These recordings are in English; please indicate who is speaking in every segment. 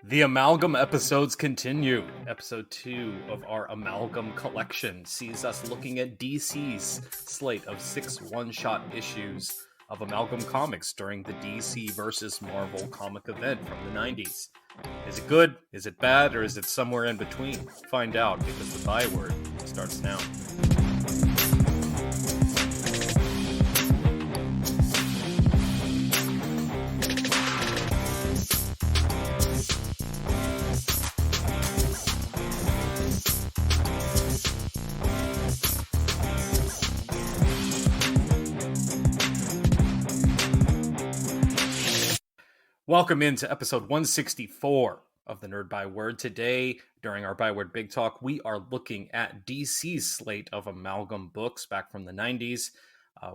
Speaker 1: The Amalgam episodes continue. Episode 2 of our Amalgam collection sees us looking at DC's slate of 6 one-shot issues of Amalgam Comics during the DC versus Marvel comic event from the 90s. Is it good? Is it bad? Or is it somewhere in between? Find out because the Byword starts now. Welcome into episode 164 of the Nerd Byword. Today, during our Byword Big Talk, we are looking at DC's slate of Amalgam books back from the 90s.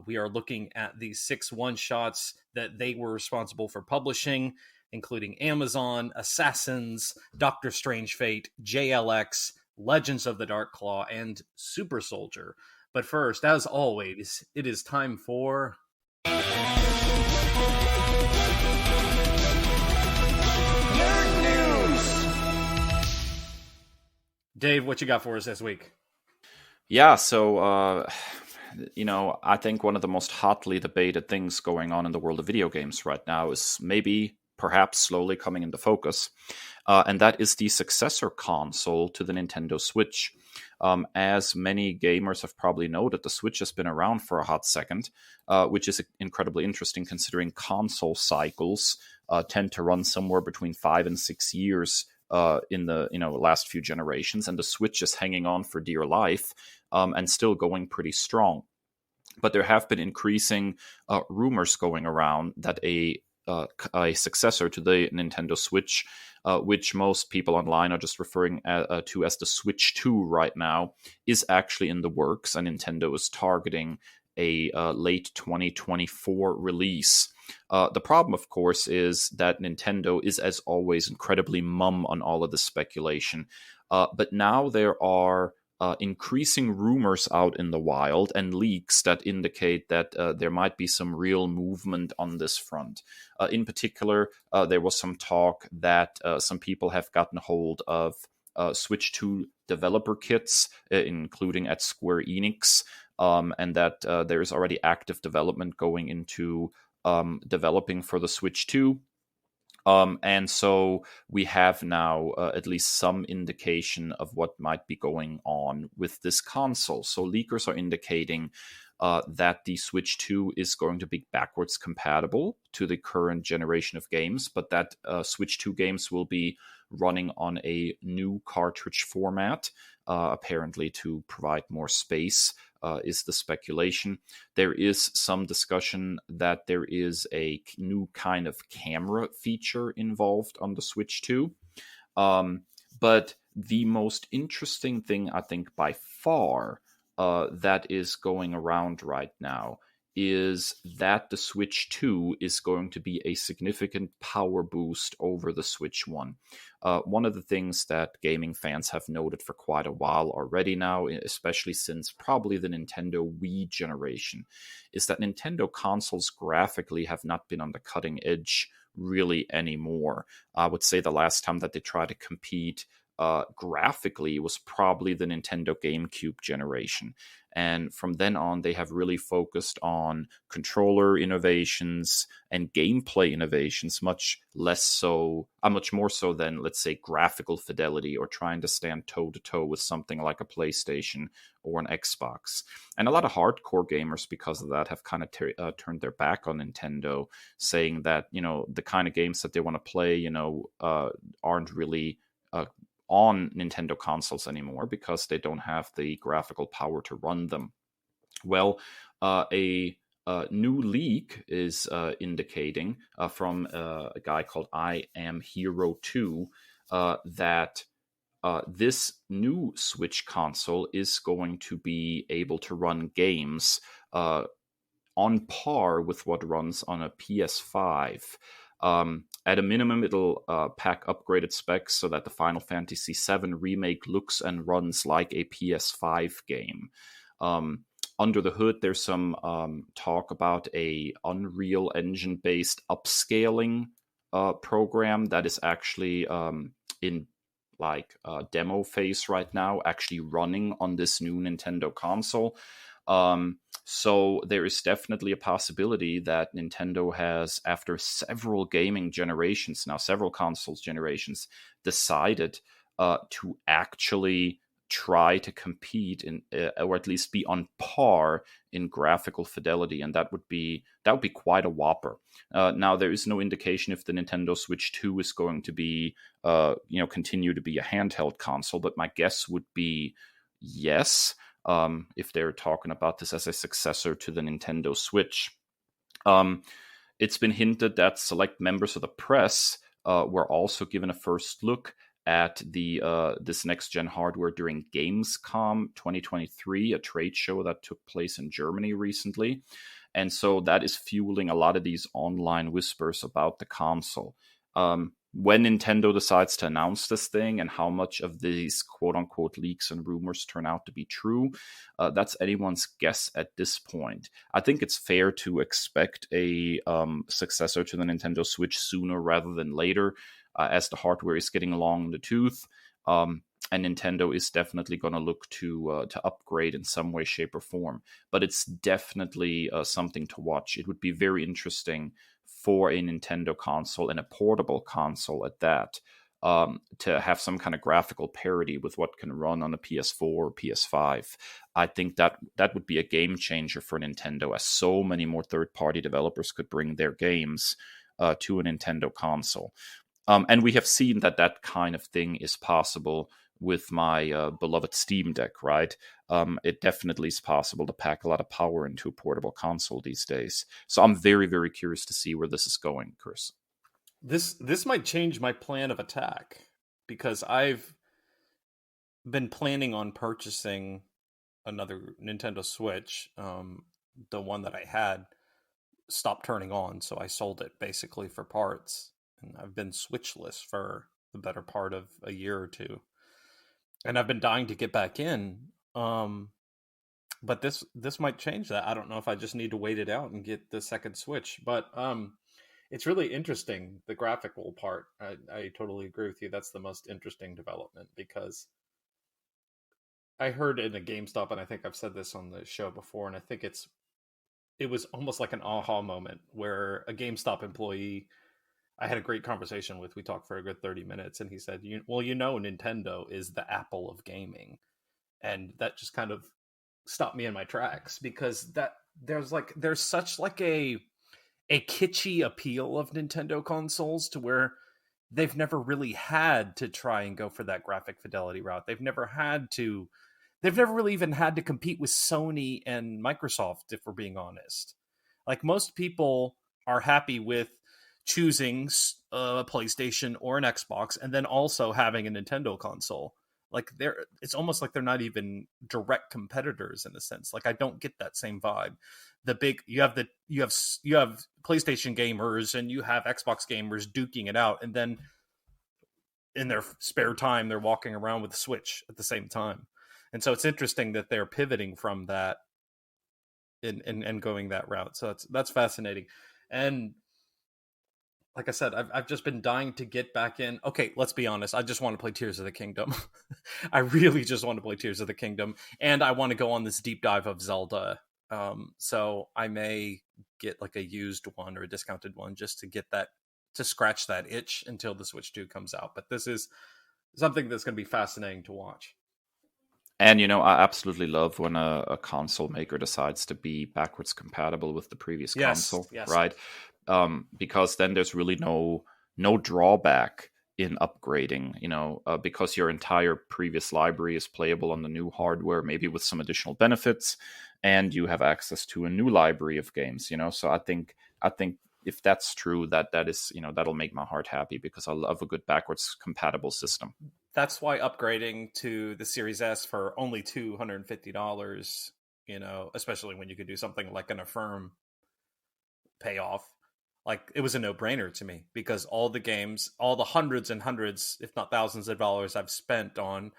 Speaker 1: We are looking at the 6 one-shots that they were responsible for publishing, including Amazon, Assassins, Doctor Strange Fate, JLX, Legends of the Dark Claw, and Super Soldier. But first, as always, it is time for... Dave, what you got for us this week?
Speaker 2: Yeah, so, I think one of the most hotly debated things going on in the world of video games right now is perhaps slowly coming into focus, and that is the successor console to the Nintendo Switch. As many gamers have probably noted, the Switch has been around for a hot second, which is incredibly interesting considering console cycles tend to run somewhere between 5 and 6 years in the last few generations, and the Switch is hanging on for dear life and still going pretty strong. But there have been increasing rumors going around that a successor to the Nintendo Switch, which most people online are just referring to as the Switch 2 right now, is actually in the works, and Nintendo is targeting a late 2024 release. The problem, of course, is that Nintendo is, as always, incredibly mum on all of this speculation. But now there are increasing rumors out in the wild and leaks that indicate that there might be some real movement on this front. In particular, there was some talk that some people have gotten hold of Switch 2 developer kits, including at Square Enix, and that there is already active development going into developing for the Switch 2. And so we have now at least some indication of what might be going on with this console. So leakers are indicating that the Switch 2 is going to be backwards compatible to the current generation of games, but that Switch 2 games will be running on a new cartridge format, apparently to provide more space, is the speculation. There is some discussion that there is a new kind of camera feature involved on the Switch 2. But the most interesting thing, I think, by far, that is going around right now is that the Switch 2 is going to be a significant power boost over the Switch 1. One of the things that gaming fans have noted for quite a while already now, especially since probably the Nintendo Wii generation, is that Nintendo consoles graphically have not been on the cutting edge really anymore. I would say the last time that they tried to compete graphically was probably the Nintendo GameCube generation. And from then on, they have really focused on controller innovations and gameplay innovations, much more so than, let's say, graphical fidelity or trying to stand toe-to-toe with something like a PlayStation or an Xbox. And a lot of hardcore gamers, because of that, have kind of turned their back on Nintendo, saying that, the kind of games that they want to play, aren't really on Nintendo consoles anymore because they don't have the graphical power to run them. Well, a new leak is indicating from a guy called I Am Hero 2 that this new Switch console is going to be able to run games on par with what runs on a PS5. At a minimum, it'll pack upgraded specs so that the Final Fantasy VII Remake looks and runs like a PS5 game. Under the hood, there's some talk about a Unreal Engine-based upscaling program that is actually in demo phase right now, actually running on this new Nintendo console. So there is definitely a possibility that Nintendo has, after several gaming generations, now several consoles generations, decided to actually try to compete in, or at least be on par in graphical fidelity, and that would be quite a whopper. Now there is no indication if the Nintendo Switch 2 is going to be, continue to be a handheld console, but my guess would be yes. If they're talking about this as a successor to the Nintendo Switch. It's been hinted that select members of the press were also given a first look at this next-gen hardware during Gamescom 2023, a trade show that took place in Germany recently. And so that is fueling a lot of these online whispers about the console. When Nintendo decides to announce this thing and how much of these quote-unquote leaks and rumors turn out to be true, that's anyone's guess at this point. I think it's fair to expect a successor to the Nintendo Switch sooner rather than later, as the hardware is getting long in the tooth. And Nintendo is definitely going to look to upgrade in some way, shape, or form. But it's definitely something to watch. It would be very interesting for a Nintendo console, and a portable console at that, to have some kind of graphical parity with what can run on a PS4 or PS5. I think that would be a game changer for Nintendo, as so many more third-party developers could bring their games to a Nintendo console. And we have seen that kind of thing is possible with my beloved Steam Deck, right? It definitely is possible to pack a lot of power into a portable console these days. So I'm very, very curious to see where this is going, Chris.
Speaker 1: This might change my plan of attack, because I've been planning on purchasing another Nintendo Switch. The one that I had stopped turning on, so I sold it basically for parts. And I've been Switchless for the better part of a year or two. And I've been dying to get back in. But this might change that. I don't know if I just need to wait it out and get the second Switch. But it's really interesting, the graphical part. I totally agree with you. That's the most interesting development, because I heard in a GameStop, and I think I've said this on the show before, and I think it was almost like an aha moment, where a GameStop employee I had a great conversation with. We talked for a good 30 minutes, and he said, Nintendo is the Apple of gaming. And that just kind of stopped me in my tracks, because there's such like a kitschy appeal of Nintendo consoles, to where they've never really had to try and go for that graphic fidelity route. They've never really even had to compete with Sony and Microsoft, if we're being honest. Like, most people are happy with choosing a PlayStation or an Xbox, and then also having a Nintendo console. Like, it's almost like they're not even direct competitors in a sense. Like, I don't get that same vibe. You have PlayStation gamers and you have Xbox gamers duking it out, and then in their spare time they're walking around with the Switch at the same time. And so it's interesting that they're pivoting from that and going that route. So that's fascinating. And like I said, I've just been dying to get back in. Okay, let's be honest. I just want to play Tears of the Kingdom. I really just want to play Tears of the Kingdom. And I want to go on this deep dive of Zelda. So I may get like a used one or a discounted one, just to get that, to scratch that itch until the Switch 2 comes out. But this is something that's going to be fascinating to watch.
Speaker 2: And, I absolutely love when a console maker decides to be backwards compatible with the previous console,
Speaker 1: yes.
Speaker 2: right? Because then there's really no drawback in upgrading, because your entire previous library is playable on the new hardware, maybe with some additional benefits, and you have access to a new library of games, So I think if that's true, that is, that'll make my heart happy, because I love a good backwards compatible system.
Speaker 1: That's why upgrading to the Series S for only $250, especially when you could do something like an Affirm payoff, like, it was a no-brainer to me, because all the games, all the hundreds and hundreds, if not thousands of dollars I've spent on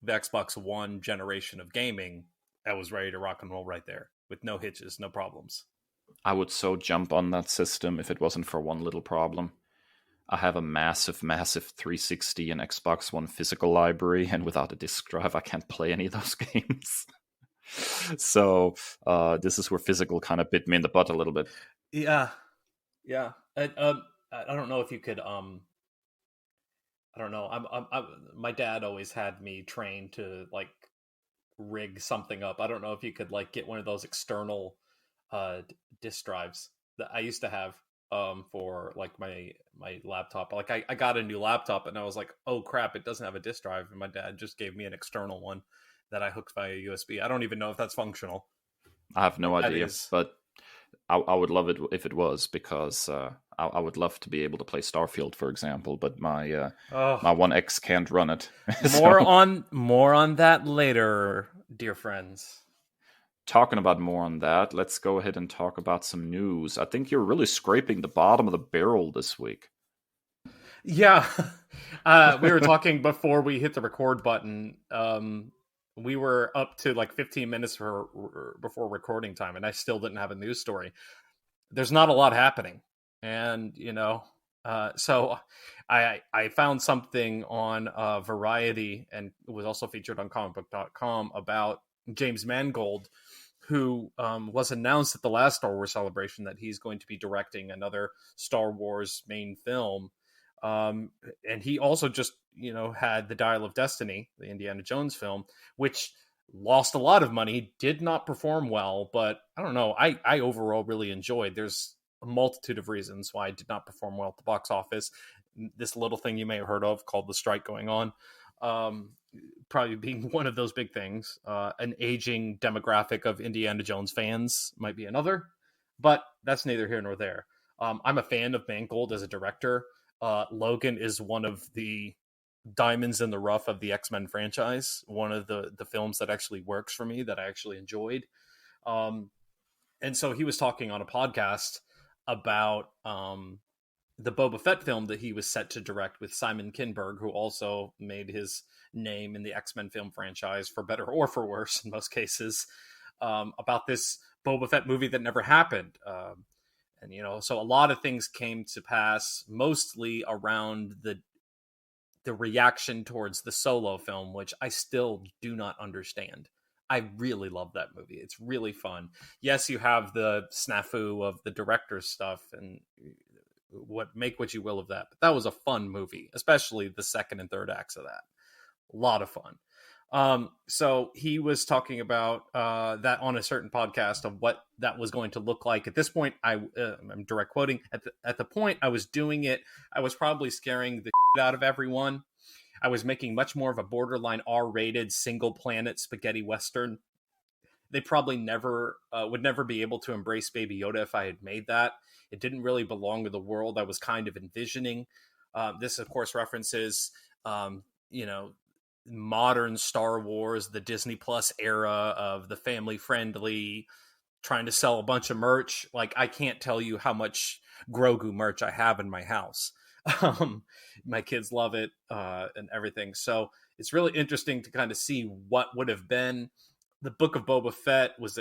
Speaker 1: the Xbox One generation of gaming, I was ready to rock and roll right there with no hitches, no problems.
Speaker 2: I would so jump on that system if it wasn't for one little problem. I have a massive, massive 360 and Xbox One physical library, and without a disc drive, I can't play any of those games. So this is where physical kind of bit me in the butt a little bit.
Speaker 1: Yeah, yeah. I don't know if you could. I don't know. My dad always had me trained to like rig something up. I don't know if you could like get one of those external disk drives that I used to have for like my laptop. Like I got a new laptop and I was like, oh crap, it doesn't have a disk drive, and my dad just gave me an external one that I hooked via USB. I don't even know if that's functional.
Speaker 2: I have no
Speaker 1: That
Speaker 2: idea,
Speaker 1: is.
Speaker 2: but I would love it if it was, because I would love to be able to play Starfield, for example, but
Speaker 1: Oh,
Speaker 2: my One X can't run it.
Speaker 1: more
Speaker 2: So,
Speaker 1: on that later, dear friends.
Speaker 2: talking about more on that, let's go ahead and talk about some news. I think you're really scraping the bottom of the barrel this week.
Speaker 1: Yeah. We were talking before we hit the record button. We were up to like 15 minutes before recording time, and I still didn't have a news story. There's not a lot happening. And, so I found something on Variety, and it was also featured on comicbook.com, about James Mangold, who was announced at the last Star Wars celebration that he's going to be directing another Star Wars main film. And he also just, had The Dial of Destiny, the Indiana Jones film, which lost a lot of money, did not perform well, but I don't know. I overall really enjoyed. There's a multitude of reasons why it did not perform well at the box office. This little thing you may have heard of called the strike going on. Probably being one of those big things. An aging demographic of Indiana Jones fans might be another, but that's neither here nor there. I'm a fan of Mangold as a director. Logan is one of the diamonds in the rough of the X-Men franchise. One of the films that actually works for me, that I actually enjoyed. And so he was talking on a podcast about the Boba Fett film that he was set to direct with Simon Kinberg, who also made his name in the X-Men film franchise, for better or for worse in most cases, about this Boba Fett movie that never happened. And, so a lot of things came to pass, mostly around the reaction towards the Solo film, which I still do not understand. I really love that movie. It's really fun. Yes, you have the snafu of the director's stuff, and make what you will of that. But that was a fun movie, especially the second and third acts of that. A lot of fun. So he was talking about that on a certain podcast, of what that was going to look like. At this point, I'm direct quoting. At the point I was doing it, I was probably scaring the shit out of everyone. I was making much more of a borderline R-rated single planet spaghetti western. They probably would never be able to embrace Baby Yoda if I had made that. It didn't really belong to the world I was kind of envisioning. This, of course, references, modern Star Wars, the Disney Plus era of the family friendly, trying to sell a bunch of merch. Like, I can't tell you how much Grogu merch I have in my house. My kids love it, and everything. So it's really interesting to kind of see what would have been. The Book of Boba Fett was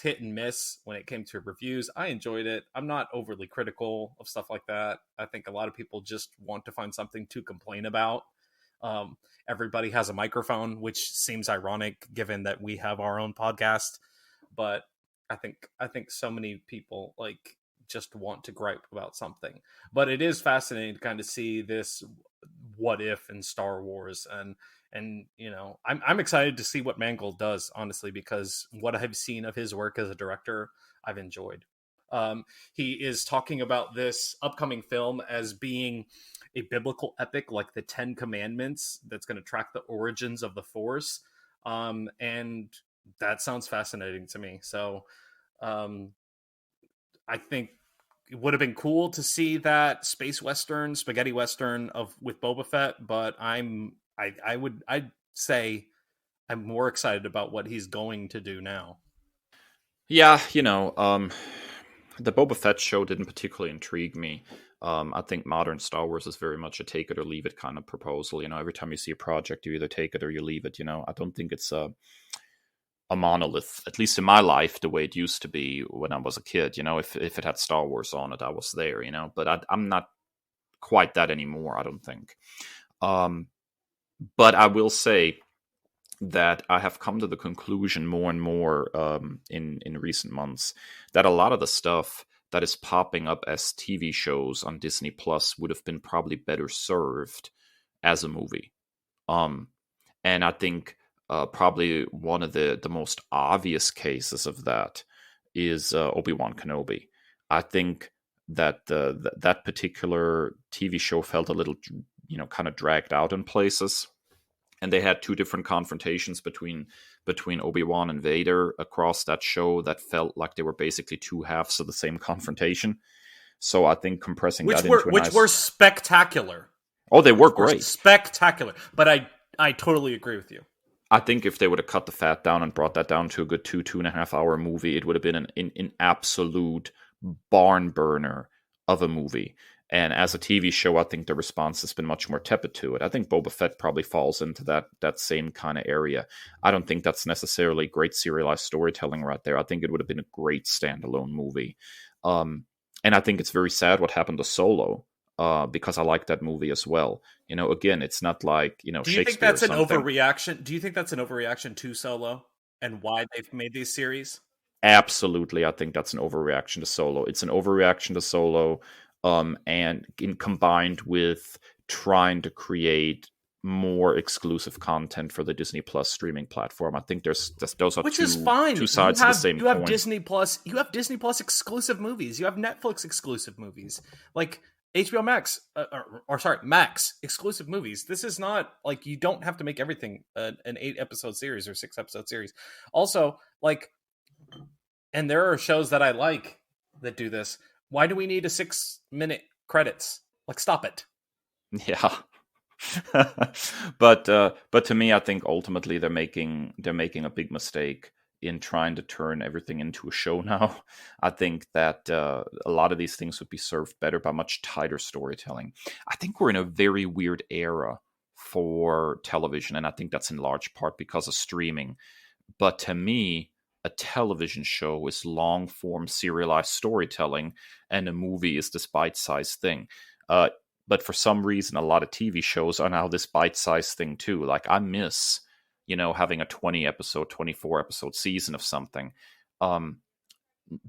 Speaker 1: hit and miss when it came to reviews. I enjoyed it. I'm not overly critical of stuff like that. I think a lot of people just want to find something to complain about. Everybody has a microphone, which seems ironic given that we have our own podcast. But I think so many people like just want to gripe about something. But it is fascinating to kind of see this what if in Star Wars, and I'm excited to see what Mangold does, honestly, because what I've seen of his work as a director, I've enjoyed. He is talking about this upcoming film as being a biblical epic like the Ten Commandments that's going to track the origins of the Force. And that sounds fascinating to me. So I think it would have been cool to see that space western, spaghetti western with Boba Fett, but I'd say I'm more excited about what he's going to do now.
Speaker 2: Yeah, the Boba Fett show didn't particularly intrigue me. I think modern Star Wars is very much a take it or leave it kind of proposal. Every time you see a project, you either take it or you leave it. I don't think it's a monolith, at least in my life, the way it used to be when I was a kid. If it had Star Wars on it, I was there. But I'm not quite that anymore, I don't think. But I will say that I have come to the conclusion more and more in recent months that a lot of the stuff that is popping up as TV shows on Disney Plus would have been probably better served as a movie. And I think probably one of the most obvious cases of that is Obi-Wan Kenobi. I think that that particular TV show felt a little, kind of dragged out in places. And they had two different confrontations between Obi-Wan and Vader across that show that felt like they were basically two halves of the same confrontation. So I think compressing that into
Speaker 1: which were spectacular.
Speaker 2: Oh, they were great.
Speaker 1: Spectacular. But I totally agree with you.
Speaker 2: I think if they would have cut the fat down and brought that down to a good 2.5 hour movie, it would have been an absolute barn burner of a movie. And as a TV show, I think the response has been much more tepid to it. I think Boba Fett probably falls into that same kind of area. I don't think that's necessarily great serialized storytelling right there. I think it would have been a great standalone movie. And I think it's very sad what happened to Solo, because I like that movie as well. Again, it's not like,
Speaker 1: Do you think that's an overreaction? Do you think that's an overreaction to Solo and why they've made these series?
Speaker 2: Absolutely. I think that's an overreaction to Solo. It's an overreaction to Solo. And combined with trying to create more exclusive content for the Disney Plus streaming platform, I think those are
Speaker 1: which is fine.
Speaker 2: Two sides of the same coin.
Speaker 1: You have Disney Plus. You have Disney Plus exclusive movies. You have Netflix exclusive movies, like HBO Max, Max exclusive movies. This is not like you don't have to make everything an 8-episode series or 6-episode series. Also, and there are shows that I like that do this. Why do we need a 6-minute credits? Stop it.
Speaker 2: Yeah. But to me, I think ultimately they're making a big mistake in trying to turn everything into a show now. I think that a lot of these things would be served better by much tighter storytelling. I think we're in a very weird era for television, and I think that's in large part because of streaming. But to me, a television show is long-form serialized storytelling, and a movie is this bite-sized thing. But for some reason, a lot of TV shows are now this bite-sized thing too. I miss, having a 20-episode, 24-episode season of something,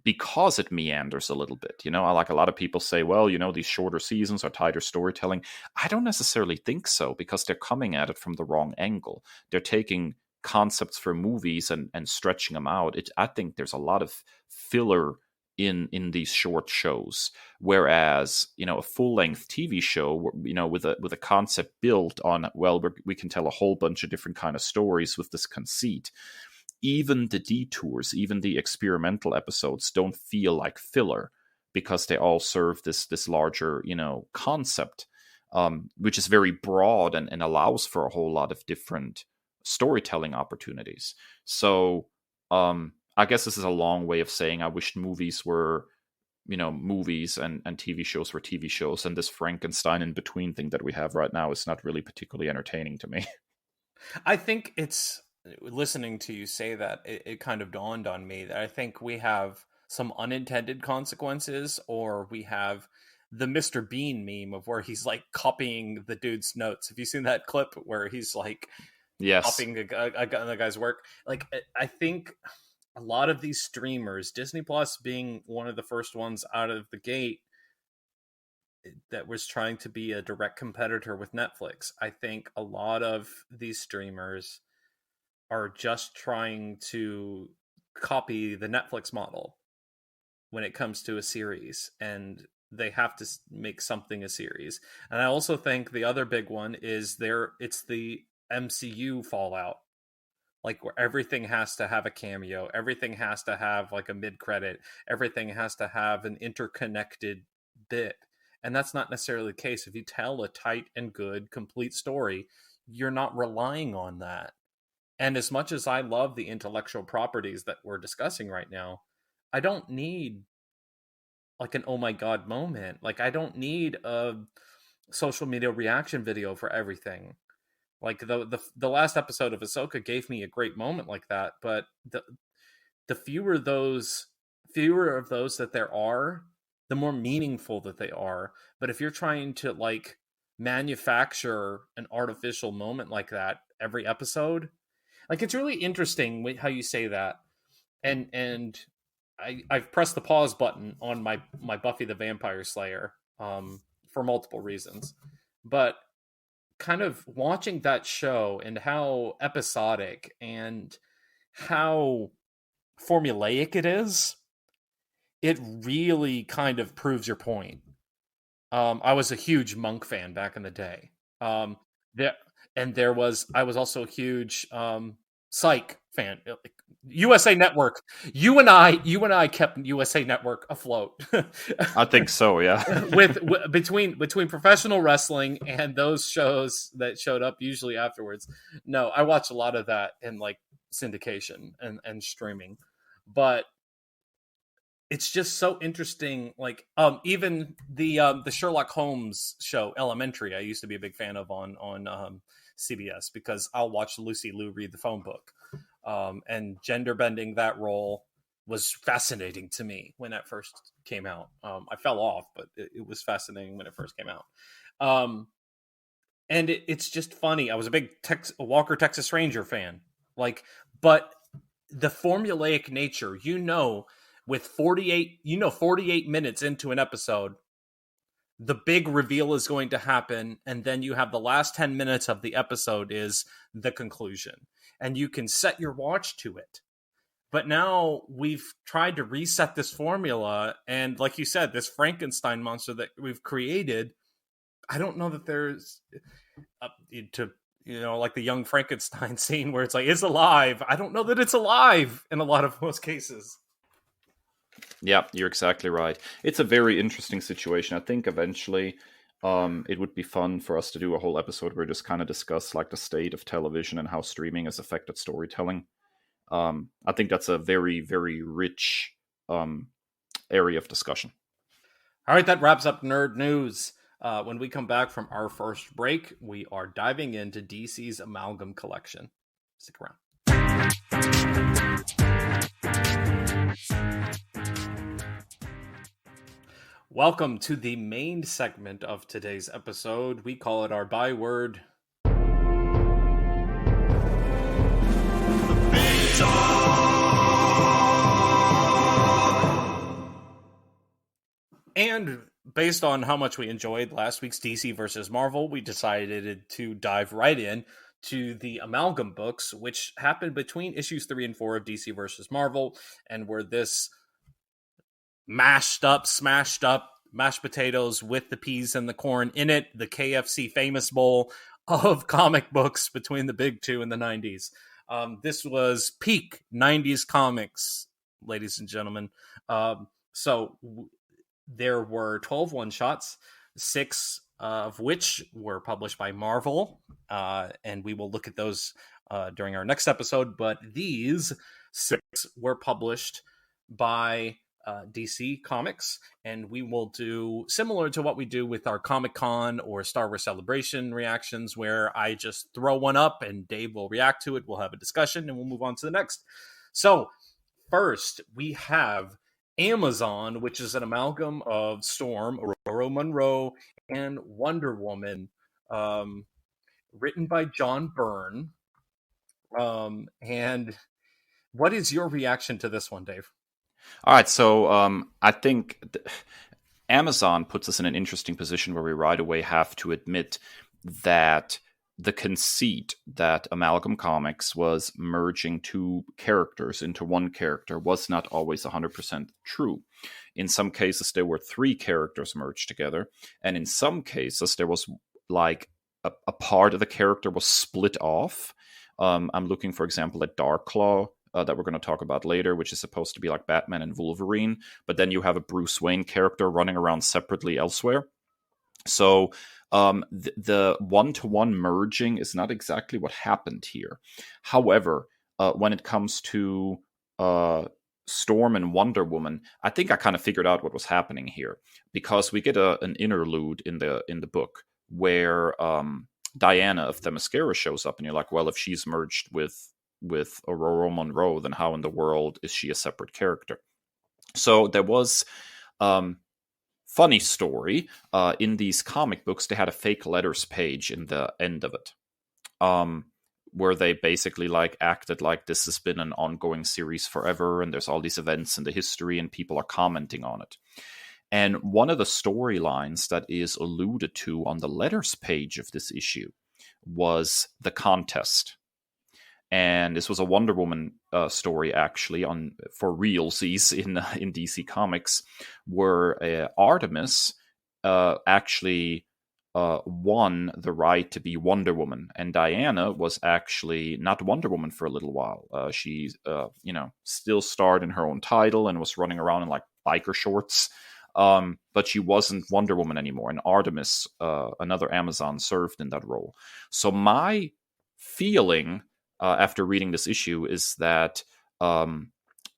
Speaker 2: because it meanders a little bit. A lot of people say, well, these shorter seasons are tighter storytelling. I don't necessarily think so, because they're coming at it from the wrong angle. They're taking concepts for movies and stretching them out. I think there's a lot of filler in these short shows, whereas a full-length TV show, with a concept built on, well, we can tell a whole bunch of different kind of stories with this conceit. Even the detours, even the experimental episodes don't feel like filler, because they all serve this larger concept, which is very broad and allows for a whole lot of different storytelling opportunities. So I guess this is a long way of saying I wish movies were movies and TV shows were TV shows, and this Frankenstein in between thing that we have right now is not really particularly entertaining to me.
Speaker 1: I think it's, listening to you say that, it kind of dawned on me that I think we have some unintended consequences, or we have the Mr. Bean meme of where he's copying the dude's notes. Have you seen that clip where he's
Speaker 2: yes,
Speaker 1: copying the guy's work? I think a lot of these streamers, Disney Plus being one of the first ones out of the gate that was trying to be a direct competitor with Netflix. I think a lot of these streamers are just trying to copy the Netflix model when it comes to a series, and they have to make something a series. And I also think the other big one is it's the MCU fallout, where everything has to have a cameo, everything has to have a mid-credit, everything has to have an interconnected bit. And that's not necessarily the case. If you tell a tight and good, complete story, you're not relying on that. And as much as I love the intellectual properties that we're discussing right now, I don't need an oh my god moment. I don't need a social media reaction video for everything. The last episode of Ahsoka gave me a great moment like that, but the fewer of those that there are, the more meaningful that they are. But if you're trying to like manufacture an artificial moment like that every episode, like it's really interesting how you say that. And I've pressed the pause button on my Buffy the Vampire Slayer for multiple reasons, but kind of watching that show and how episodic and how formulaic it is, it really kind of proves your point. I was a huge Monk fan back in the day. There and there was I was also a huge Psych fan. USA Network. You and I kept USA Network afloat.
Speaker 2: I think so, yeah.
Speaker 1: with between professional wrestling and those shows that showed up usually afterwards. No, I watched a lot of that in like syndication and streaming, but it's just so interesting. Like even the Sherlock Holmes show Elementary, I used to be a big fan of on CBS because I'll watch Lucy Liu read the phone book, and gender bending that role was fascinating to me when that first came out. I fell off, but it was fascinating when it first came out. And it's just funny. I was a big Walker Texas Ranger fan, but the formulaic nature, with 48 minutes into an episode, the big reveal is going to happen, and then you have the last 10 minutes of the episode is the conclusion, and you can set your watch to it. But now we've tried to reset this formula, and like you said, this Frankenstein monster that we've created, I don't know that there's like the young Frankenstein scene where it's like, it's alive. I don't know that it's alive in a lot of most cases.
Speaker 2: Yeah, you're exactly right. It's a very interesting situation. I think eventually it would be fun for us to do a whole episode where we just kind of discuss like the state of television and how streaming has affected storytelling. I think that's a very, very rich area of discussion.
Speaker 1: All right, that wraps up Nerd News. When we come back from our first break, we are diving into DC's Amalgam collection. Stick around. Welcome to the main segment of today's episode. We call it our Byword Big Talk. And based on how much we enjoyed last week's DC versus Marvel, we decided to dive right in to the Amalgam books, which happened between issues 3 and 4 of DC versus Marvel, and were this smashed up mashed potatoes with the peas and the corn in it, the KFC famous bowl of comic books between the big two in the 90s. This was peak 90s comics, ladies and gentlemen. There were 12 one-shots, 6 of which were published by Marvel, and we will look at those during our next episode, but these 6 were published by DC Comics, and we will do similar to what we do with our Comic-Con or Star Wars Celebration reactions, where I just throw one up and Dave will react to it, we'll have a discussion, and we'll move on to the next. So, first, we have Amazon, which is an amalgam of Storm, Aurora Monroe, and Wonder Woman, written by John Byrne. And what is your reaction to this one, Dave?
Speaker 2: All right, so I think Amazon puts us in an interesting position where we right away have to admit that the conceit that Amalgam Comics was merging 2 characters into one character was not always 100% true. In some cases, there were 3 characters merged together, and in some cases, there was like a part of the character was split off. I'm looking, for example, at Darkclaw, that we're going to talk about later, which is supposed to be like Batman and Wolverine, but then you have a Bruce Wayne character running around separately elsewhere. So the one-to-one merging is not exactly what happened here. However, when it comes to Storm and Wonder Woman, I think I kind of figured out what was happening here, because we get an interlude in the book where Diana of Themyscira shows up, and you're like, well, if she's merged with Aurora Monroe, then how in the world is she a separate character? So there was funny story. In these comic books, they had a fake letters page in the end of it, where they basically like acted like this has been an ongoing series forever, and there's all these events in the history, and people are commenting on it. And one of the storylines that is alluded to on the letters page of this issue was the contest. And this was a Wonder Woman story, actually, for realsies in DC Comics, where Artemis actually won the right to be Wonder Woman, and Diana was actually not Wonder Woman for a little while. She, still starred in her own title and was running around in like biker shorts, but she wasn't Wonder Woman anymore. And Artemis, another Amazon, served in that role. So my feeling after reading this issue is that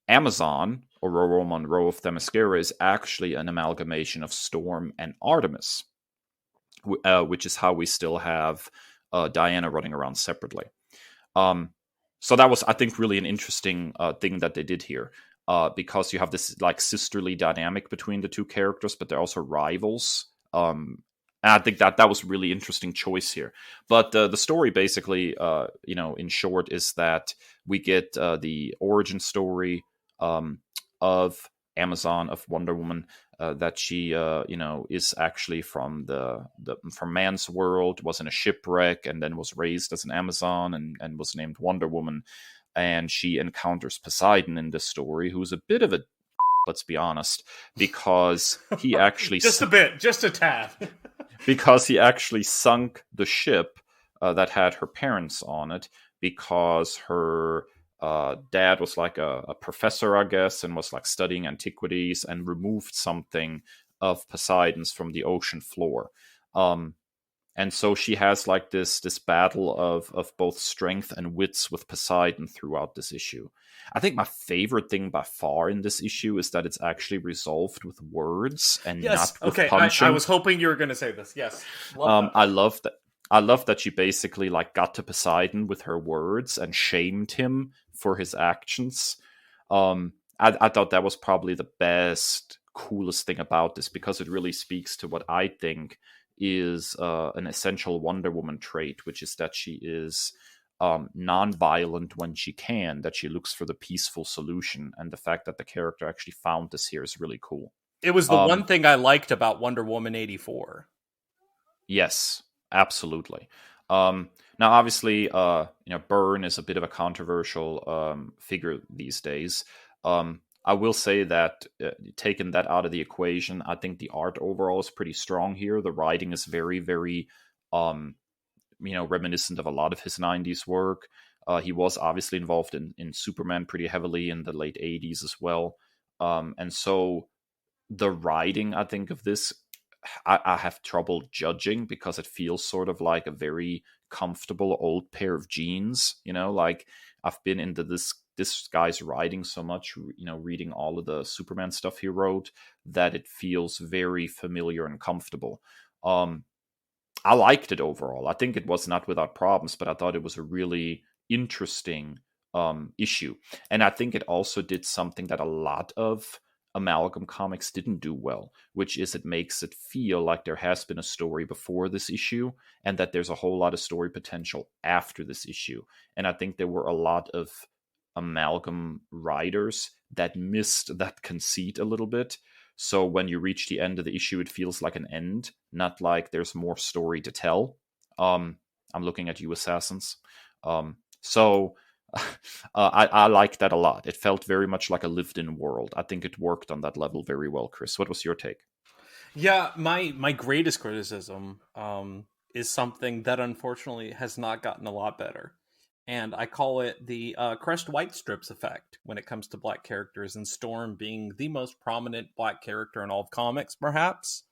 Speaker 2: Amazon, or Aurora Monroe of Themyscira, is actually an amalgamation of Storm and Artemis, which is how we still have Diana running around separately. So that was, I think, really an interesting thing that they did here, because you have this like sisterly dynamic between the two characters, but they're also rivals. And I think that was a really interesting choice here. But the story basically, in short, is that we get the origin story of Amazon, of Wonder Woman, that she, is actually from from man's world, was in a shipwreck, and then was raised as an Amazon and was named Wonder Woman. And she encounters Poseidon in this story, who's a bit of a, let's be honest, because he actually
Speaker 1: just a tad.
Speaker 2: because he actually sunk the ship that had her parents on it, because her dad was like a professor, I guess, and was like studying antiquities, and removed something of Poseidon's from the ocean floor. And so she has like this battle of both strength and wits with Poseidon throughout this issue. I think my favorite thing by far in this issue is that it's actually resolved with words and not with punching.
Speaker 1: I was hoping you were going to say this. Yes,
Speaker 2: I love that. I love that she basically like got to Poseidon with her words and shamed him for his actions. I thought that was probably the best, coolest thing about this, because it really speaks to what I think is an essential Wonder Woman trait, which is that she is non-violent when she can, that she looks for the peaceful solution, and the fact that the character actually found this here is really cool.
Speaker 1: It was the one thing I liked about Wonder Woman 84.
Speaker 2: Yes, absolutely. Now, obviously, Byrne is a bit of a controversial figure these days. I will say that taking that out of the equation, I think the art overall is pretty strong here. The writing is very, very, reminiscent of a lot of his 90s work. He was obviously involved in Superman pretty heavily in the late 80s as well. And so the writing, I think, of this, I have trouble judging, because it feels sort of like a very comfortable old pair of jeans. Like I've been into this guy's writing so much, reading all of the Superman stuff he wrote, that it feels very familiar and comfortable. I liked it overall. I think it was not without problems, but I thought it was a really interesting issue. And I think it also did something that a lot of Amalgam Comics didn't do well, which is it makes it feel like there has been a story before this issue, and that there's a whole lot of story potential after this issue. And I think there were a lot of Amalgam writers that missed that conceit a little bit. So when you reach the end of the issue, it feels like an end, not like there's more story to tell. I'm looking at you, Assassins. So I like that a lot. It felt very much like a lived-in world. I think it worked on that level very well. Chris, what was your take?
Speaker 1: Yeah, my greatest criticism is something that unfortunately has not gotten a lot better. And I call it the crushed white strips effect when it comes to black characters, and Storm being the most prominent black character in all of comics, perhaps,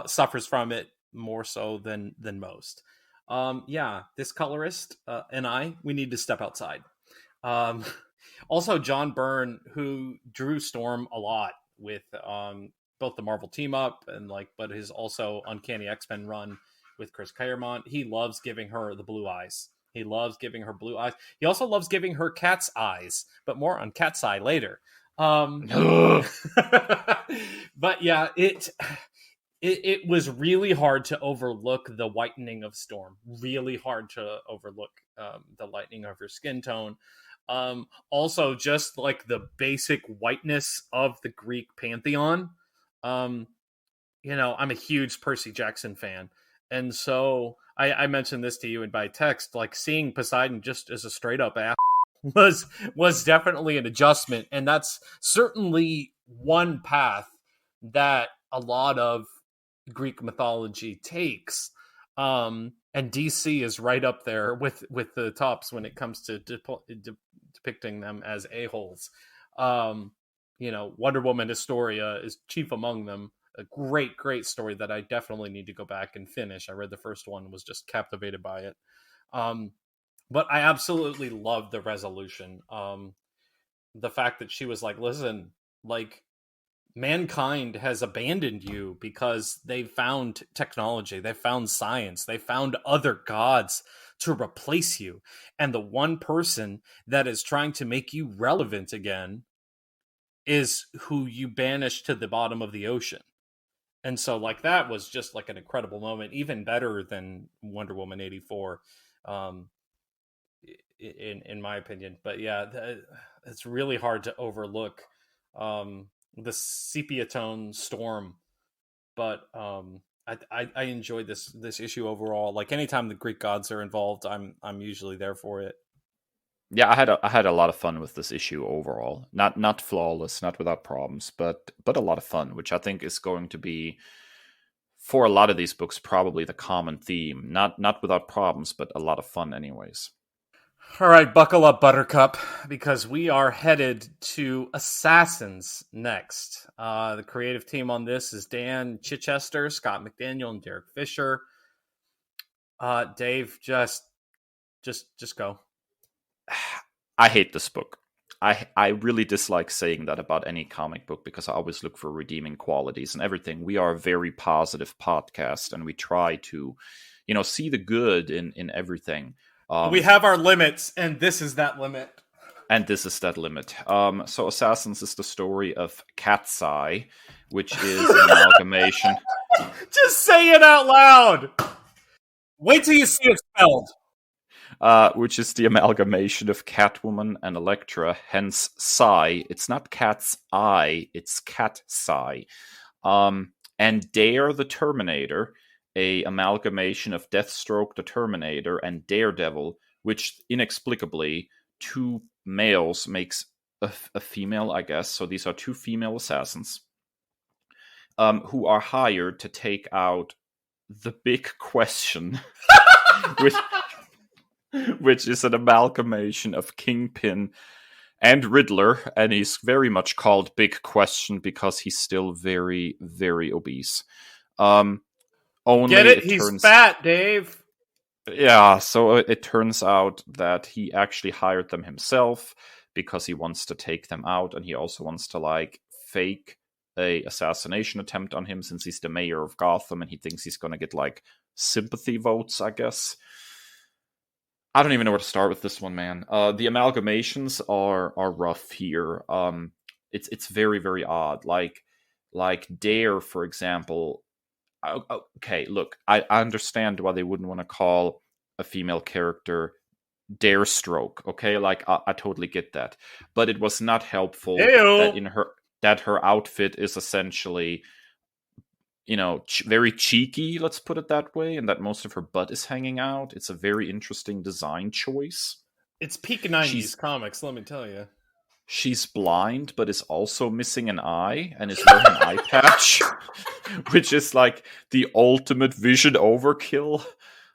Speaker 1: suffers from it more so than most. This colorist and we need to step outside. Also, John Byrne, who drew Storm a lot with both the Marvel team up but his also Uncanny X-Men run with Chris Claremont. He loves giving her the blue eyes. He loves giving her blue eyes. He also loves giving her cat's eyes, but more on Catsai later. Um, but yeah, it was really hard to overlook the whitening of Storm. Really hard to overlook the lightening of her skin tone. Also, just like the basic whiteness of the Greek pantheon. Um, I'm a huge Percy Jackson fan, and so I mentioned this to you and by text. Like seeing Poseidon just as a straight up ass was definitely an adjustment, and that's certainly one path that a lot of Greek mythology takes. And DC is right up there with the tops when it comes to depicting them as a-holes. Wonder Woman Astoria is chief among them. A great story that I definitely need to go back and finish. I read the first one, was just captivated by it. But I absolutely love the resolution. The fact that she was like, listen, like, mankind has abandoned you because they found technology, they found science, they found other gods to replace you. And the one person that is trying to make you relevant again is who you banished to the bottom of the ocean. And so, like, that was just like an incredible moment, even better than Wonder Woman 84. In my opinion. But yeah, it's really hard to overlook the sepia tone Storm. But I enjoyed this issue overall. Like anytime the Greek gods are involved, I'm usually there for it.
Speaker 2: Yeah, I had a lot of fun with this issue overall. Not flawless, not without problems, but a lot of fun, which I think is going to be, for a lot of these books, probably the common theme. Not without problems, but a lot of fun anyways.
Speaker 1: All right, buckle up, Buttercup, because we are headed to Assassins next. The creative team on this is Dan Chichester, Scott McDaniel, and Derek Fisher. Dave, just go.
Speaker 2: I hate this book. I really dislike saying that about any comic book because I always look for redeeming qualities and everything. We are a very positive podcast, and we try to, see the good in everything.
Speaker 1: We have our limits, and this is that limit.
Speaker 2: And this is that limit. So Assassins is the story of Catsai, which is an amalgamation.
Speaker 1: Just say it out loud. Wait till you see it spelled.
Speaker 2: Which is the amalgamation of Catwoman and Elektra, hence Sai. It's not Cat's Eye, it's Catsai. And Dare the Terminator, a amalgamation of Deathstroke the Terminator and Daredevil, which inexplicably two males makes a female, I guess. So these are two female assassins who are hired to take out the big question, which is an amalgamation of Kingpin and Riddler, and he's very much called Big Question because he's still very, very obese.
Speaker 1: Get it? He's fat, Dave.
Speaker 2: Yeah, so it turns out that he actually hired them himself because he wants to take them out, and he also wants to, fake a assassination attempt on him since he's the mayor of Gotham, and he thinks he's going to get, sympathy votes, I guess. I don't even know where to start with this one, man. The amalgamations are rough here. It's very, very odd. Like Dare, for example. Okay, look, I understand why they wouldn't want to call a female character Darestroke. Okay, I totally get that, but it was not helpful that her outfit is essentially, very cheeky. Let's put it that way, and that most of her butt is hanging out. It's a very interesting design choice.
Speaker 1: It's peak 90s comics, let me tell you.
Speaker 2: She's blind, but is also missing an eye and is wearing an eye patch, which is the ultimate vision overkill.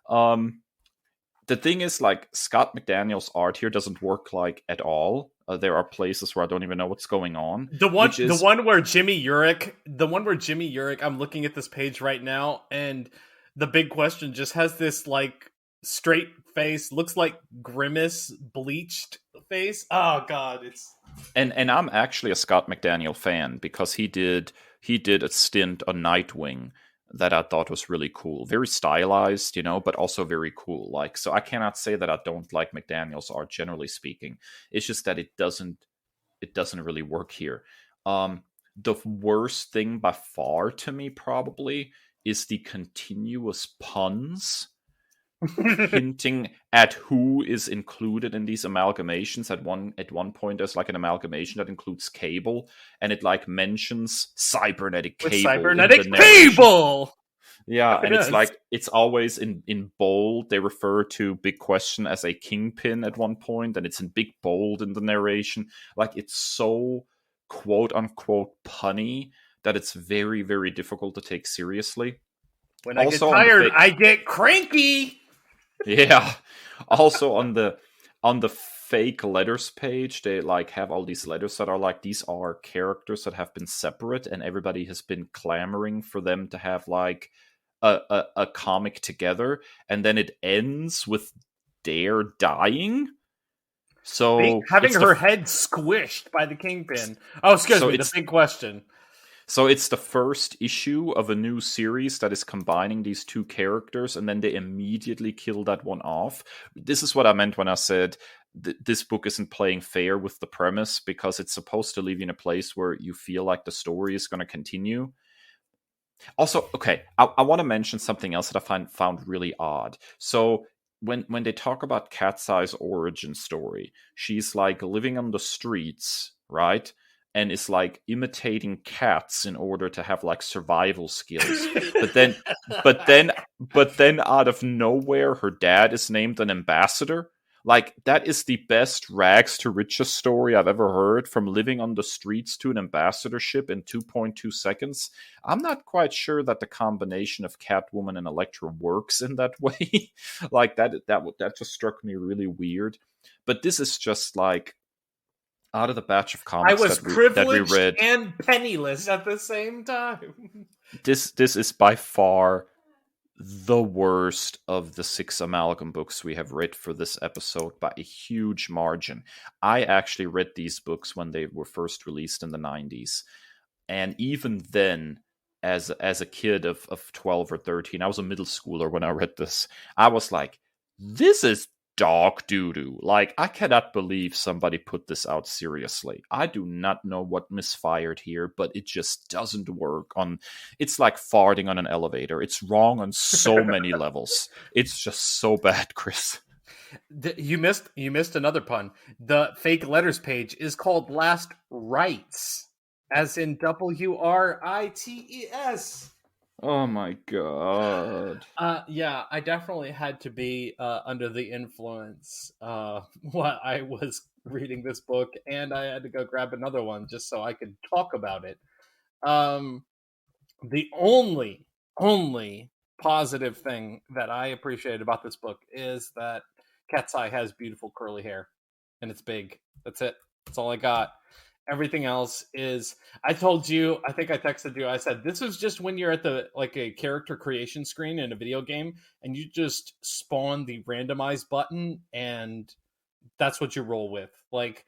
Speaker 2: The thing is, Scott McDaniel's art here doesn't work at all. There are places where I don't even know what's going on.
Speaker 1: The one where Jimmy Urich, I'm looking at this page right now, and the Big Question just has this straight face, looks like Grimace bleached face. Oh god, it's
Speaker 2: and I'm actually a Scott McDaniel fan because he did a stint on Nightwing that I thought was really cool, very stylized, but also very cool. So I cannot say that I don't like McDaniel's art generally speaking. It's just that it doesn't it doesn't really work here. The worst thing by far to me probably is the continuous puns hinting at who is included in these amalgamations. At one point there's like an amalgamation that includes Cable, and it like mentions cybernetic
Speaker 1: With
Speaker 2: Cable.
Speaker 1: cybernetic Cable!
Speaker 2: Yeah, and it's like, it's always in bold. They refer to Big Question as a kingpin at one point, and it's in big bold in the narration. Like, it's so quote unquote punny that it's very, very difficult to take seriously.
Speaker 1: When I get tired, I get cranky.
Speaker 2: Yeah. Also on the fake letters page, they like have all these letters that are like, these are characters that have been separate, and everybody has been clamoring for them to have like a comic together, and then it ends with Dare dying. So
Speaker 1: having her head squished by the Kingpin. Oh, excuse me, the Big Question.
Speaker 2: So it's the first issue of a new series that is combining these two characters, and then they immediately kill that one off. This is what I meant when I said this book isn't playing fair with the premise, because it's supposed to leave you in a place where you feel like the story is going to continue. Also, okay, I want to mention something else that I found really odd. So when they talk about Catsai's origin story, she's like living on the streets, right? And is like imitating cats in order to have like survival skills. but then out of nowhere, her dad is named an ambassador. Like, that is the best rags to riches story I've ever heard, from living on the streets to an ambassadorship in 2.2 seconds. I'm not quite sure that the combination of Catwoman and Elektra works in that way. Like, that just struck me really weird. But this is just like, out of the batch of comics that we read,
Speaker 1: and penniless at the same time.
Speaker 2: This is by far the worst of the 6 Amalgam books we have read for this episode by a huge margin. I actually read these books when they were first released in the 90s. And even then, as a kid of 12 or 13, I was a middle schooler when I read this. I was like, this is dog doo-doo. Like, I cannot believe somebody put this out seriously. I do not know what misfired here, but it just doesn't work. It's like farting on an elevator. It's wrong on so many levels. It's just so bad, Chris.
Speaker 1: You missed another pun. The fake letters page is called Last Rites, as in WRITES.
Speaker 2: Oh my god.
Speaker 1: Yeah, I definitely had to be under the influence while I was reading this book, and I had to go grab another one just so I could talk about it. The only positive thing that I appreciated about this book is that Catsai has beautiful curly hair, and it's big. That's it. That's all I got. Everything else is, I told you, I think I texted you, I said, this is just when you're at a character creation screen in a video game, and you just spawn the randomize button, and that's what you roll with. Like,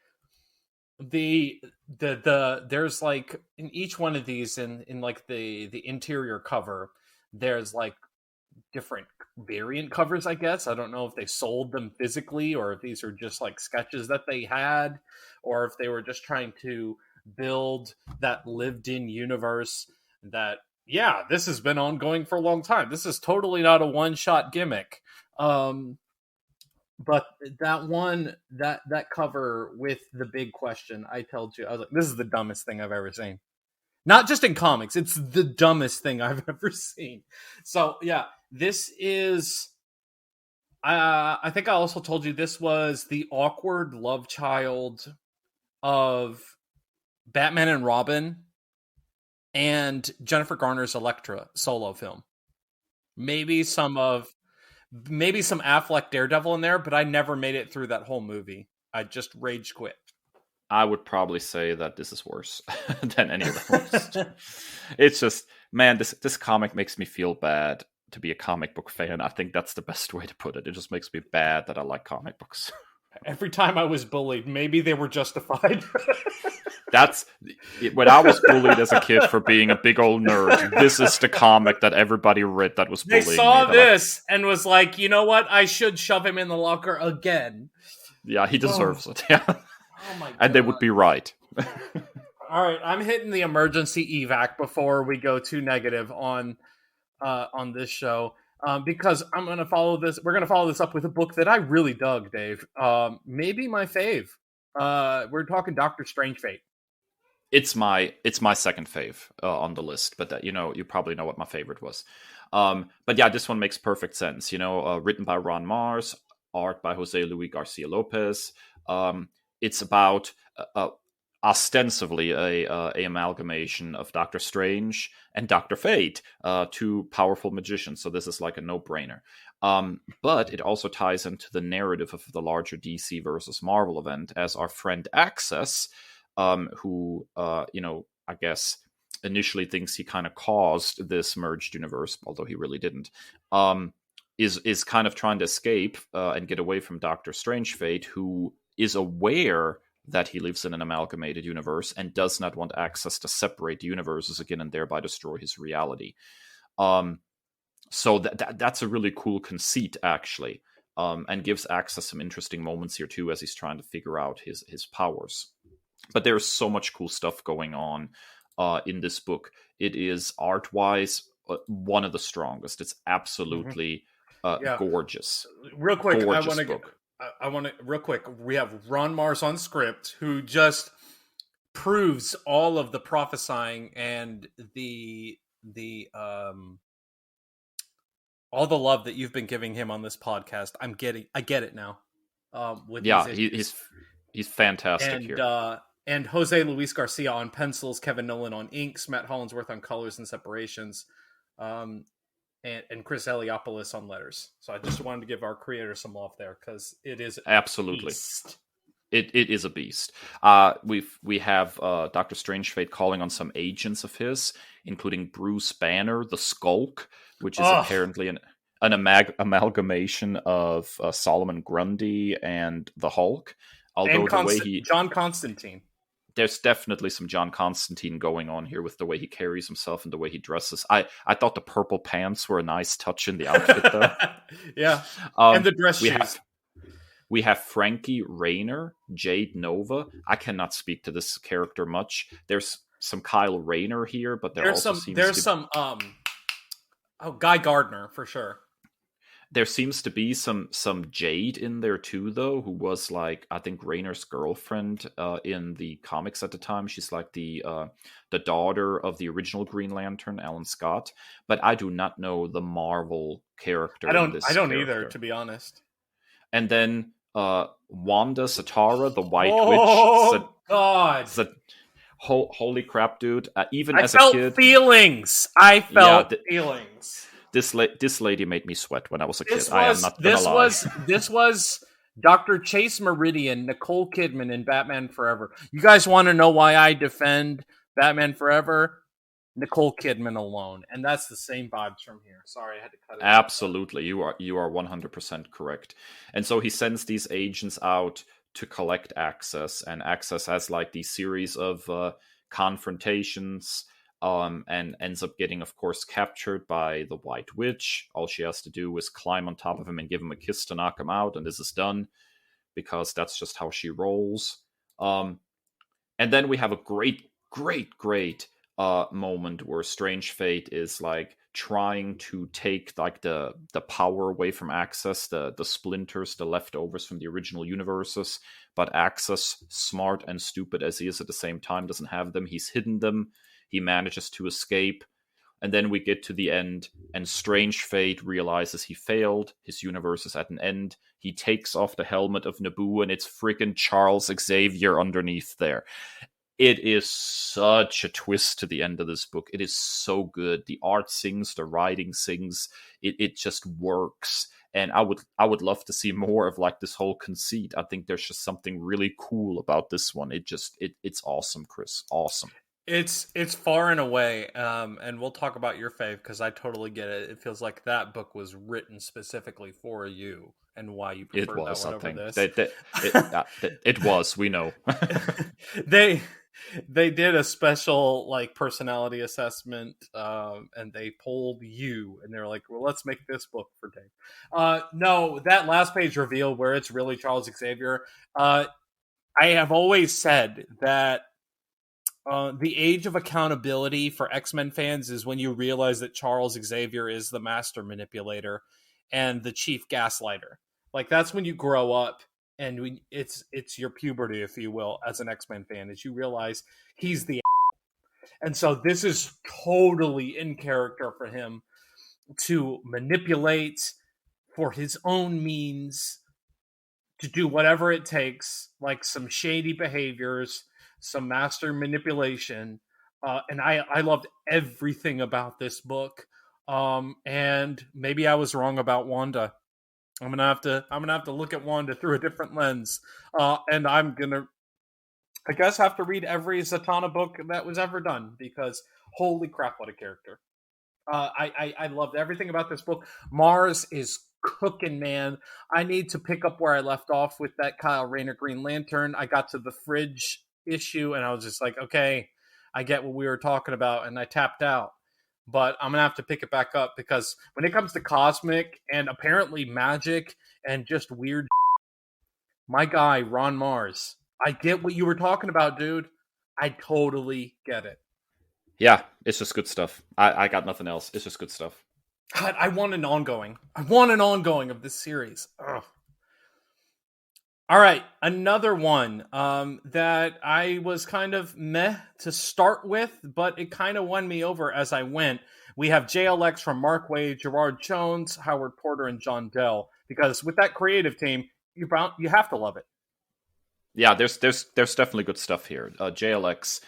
Speaker 1: there's like, in each one of these, in like the interior cover, there's like different variant covers, I guess. I don't know if they sold them physically, or if these are just like sketches that they had, or if they were just trying to build that lived-in universe that, yeah, this has been ongoing for a long time. This is totally not a one-shot gimmick. But that cover with the big question, I told you, I was like, this is the dumbest thing I've ever seen. Not just in comics, it's the dumbest thing I've ever seen. So, yeah, this is... I think I also told you this was the awkward love child of Batman and Robin and Jennifer Garner's Elektra solo film. Maybe some Affleck Daredevil in there, but I never made it through that whole movie. I just rage quit.
Speaker 2: I would probably say that this is worse than any of those. It's just, man, this comic makes me feel bad to be a comic book fan. I think that's the best way to put it. It just makes me bad that I like comic books.
Speaker 1: Every time I was bullied, maybe they were justified.
Speaker 2: That's when I was bullied as a kid for being a big old nerd. This is the comic that everybody read that was bullying me.
Speaker 1: They saw this and was like, you know what? I should shove him in the locker again.
Speaker 2: Yeah, he deserves it. Yeah.
Speaker 1: Oh my
Speaker 2: And they
Speaker 1: god.
Speaker 2: would be right.
Speaker 1: All right, I'm hitting the emergency evac before we go too negative on this show, because I'm going to follow this. We're going to follow this up with a book that I really dug, Dave. Maybe my fave. We're talking Doctor Strange Fate.
Speaker 2: It's my second fave on the list, but you probably know what my favorite was. But yeah, this one makes perfect sense. Written by Ron Mars, art by Jose Luis Garcia Lopez. It's about ostensibly a amalgamation of Doctor Strange and Doctor Fate, two powerful magicians. So this is like a no-brainer. But it also ties into the narrative of the larger DC versus Marvel event, as our friend Access, who I guess initially thinks he kind of caused this merged universe, although he really didn't, is kind of trying to escape and get away from Doctor Strange Fate, who is aware that he lives in an amalgamated universe and does not want Access to separate the universes again and thereby destroy his reality. So that's a really cool conceit, actually, and gives Access some interesting moments here too as he's trying to figure out his powers. But there's so much cool stuff going on in this book. It is art-wise one of the strongest. It's absolutely gorgeous.
Speaker 1: Real quick,
Speaker 2: gorgeous book.
Speaker 1: Real quick, we have Ron Mars on script, who just proves all of the prophesying and the all the love that you've been giving him on this podcast. I get it now.
Speaker 2: He's fantastic here.
Speaker 1: And Jose Luis Garcia on pencils, Kevin Nolan on inks, Matt Hollinsworth on colors and separations, and Chris Eliopoulos on letters. So I just wanted to give our creator some love there, because it is
Speaker 2: absolutely
Speaker 1: beast.
Speaker 2: It is a beast. We have Doctor Strange Fate calling on some agents of his, including Bruce Banner, the Skulk, which is apparently an amalgamation of Solomon Grundy and the Hulk. Although and
Speaker 1: John Constantine.
Speaker 2: There's definitely some John Constantine going on here with the way he carries himself and the way he dresses. I thought the purple pants were a nice touch in the outfit, though.
Speaker 1: Yeah, and the dress shoes.
Speaker 2: We have Frankie Rayner, Jade Nova. I cannot speak to this character much. There's some Kyle Rayner here, but there's some
Speaker 1: Guy Gardner for sure.
Speaker 2: There seems to be some Jade in there too, though, who was I think Rayner's girlfriend in the comics at the time. She's like the daughter of the original Green Lantern, Alan Scott. But I do not know the Marvel character. I don't
Speaker 1: either, to be honest.
Speaker 2: And then Wanda Satara, the White Witch.
Speaker 1: Oh God!
Speaker 2: Holy crap, dude! Even
Speaker 1: as a kid, I felt feelings.
Speaker 2: This lady made me sweat when I was a kid. I am not gonna lie.
Speaker 1: This was Dr. Chase Meridian, Nicole Kidman in Batman Forever. You guys want to know why I defend Batman Forever? Nicole Kidman alone, and that's the same vibes from here. Sorry, I had to cut it.
Speaker 2: Absolutely, you are 100% correct. And so he sends these agents out to collect Access, and Access has these series of confrontations. And ends up getting, of course, captured by the White Witch. All she has to do is climb on top of him and give him a kiss to knock him out, and this is done, because that's just how she rolls. And then we have a great moment where Strange Fate is trying to take the power away from Access, the splinters, the leftovers from the original universes, but Access, smart and stupid as he is at the same time, doesn't have them. He's hidden them. He manages to escape, and then we get to the end, and Strange Fate realizes he failed. His universe is at an end. He takes off the helmet of Naboo, and it's freaking Charles Xavier underneath there. It is such a twist to the end of this book. It is so good. The art sings, the writing sings. It just works. And I would love to see more of this whole conceit. I think there's just something really cool about this one. It's awesome, Chris. Awesome.
Speaker 1: It's far and away, and we'll talk about your fave, because I totally get it. It feels like that book was written specifically for you and why you preferred that one over this.
Speaker 2: It was. We know.
Speaker 1: They did a special personality assessment, and they polled you, and they're like, "Well, let's make this book for Dave." No, that last page reveal where it's really Charles Xavier. I have always said that the age of accountability for X-Men fans is when you realize that Charles Xavier is the master manipulator and the chief gaslighter. Like, that's when you grow up, and it's your puberty, if you will, as an X-Men fan, as you realize he's the. And so this is totally in character for him to manipulate for his own means, to do whatever it takes, like some shady behaviors, some master manipulation. And I loved everything about this book. And maybe I was wrong about Wanda. I'm gonna have to look at Wanda through a different lens. And I'm gonna, I guess, have to read every Zatanna book that was ever done, because holy crap, what a character! I loved everything about this book. Mars is cooking, man. I need to pick up where I left off with that Kyle Rayner Green Lantern. I got to the fridge issue, and I was just like, okay, I get what we were talking about, and I tapped out. But I'm gonna have to pick it back up, because when it comes to cosmic and apparently magic and just weird, my guy Ron Mars, I get what you were talking about, dude. I totally get it.
Speaker 2: Yeah, it's just good stuff. I got nothing else. It's just good stuff.
Speaker 1: God, I want an ongoing. I want an ongoing of this series. Ugh. All right, another one that I was kind of meh to start with, but it kind of won me over as I went. We have JLX from Mark Waid, Gerard Jones, Howard Porter, and John Dell. Because with that creative team, you have to love it.
Speaker 2: Yeah, there's definitely good stuff here. JLX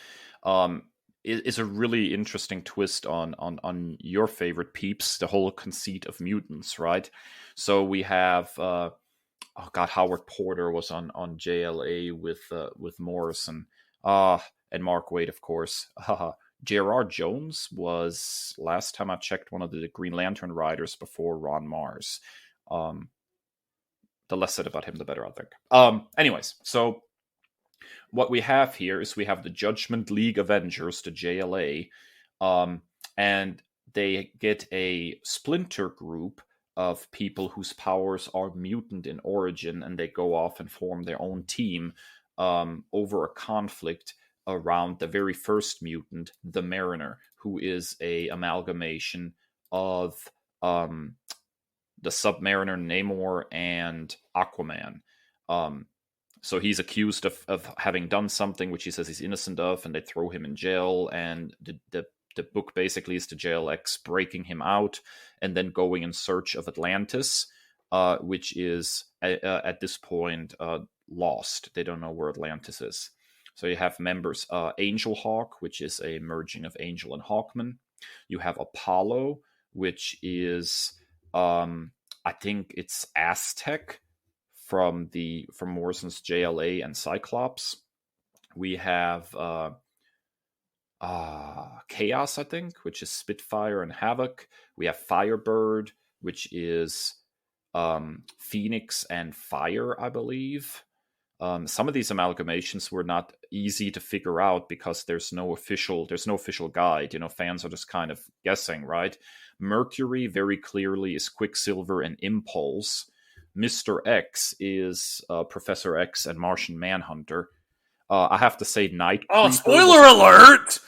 Speaker 2: is a really interesting twist on your favorite peeps, the whole conceit of mutants, right? So we have Howard Porter was on JLA with Morrison, and Mark Waid, of course. Gerard Jones was, last time I checked, one of the Green Lantern writers before Ron Mars. The less said about him, the better, I think. Anyways, so what we have here is we have the Judgment League Avengers, the JLA, and they get a splinter group of people whose powers are mutant in origin, and they go off and form their own team over a conflict around the very first mutant, the Mariner, who is a amalgamation of the Submariner Namor and Aquaman. So he's accused of having done something which he says he's innocent of, and they throw him in jail, and the book basically is the JLX breaking him out and then going in search of Atlantis, which is at this point lost. They don't know where Atlantis is. So you have members, Angel Hawk, which is a merging of Angel and Hawkman. You have Apollo, which is I think it's Aztec from Morrison's JLA and Cyclops. We have Chaos, I think, which is Spitfire and Havoc. We have Firebird, which is Phoenix and Fire, I believe. Some of these amalgamations were not easy to figure out because there's no official guide. Fans are just kind of guessing, right? Mercury very clearly is Quicksilver and Impulse. Mr. X is Professor X and Martian Manhunter. I have to say, Night Creeper.
Speaker 1: Oh, spoiler alert!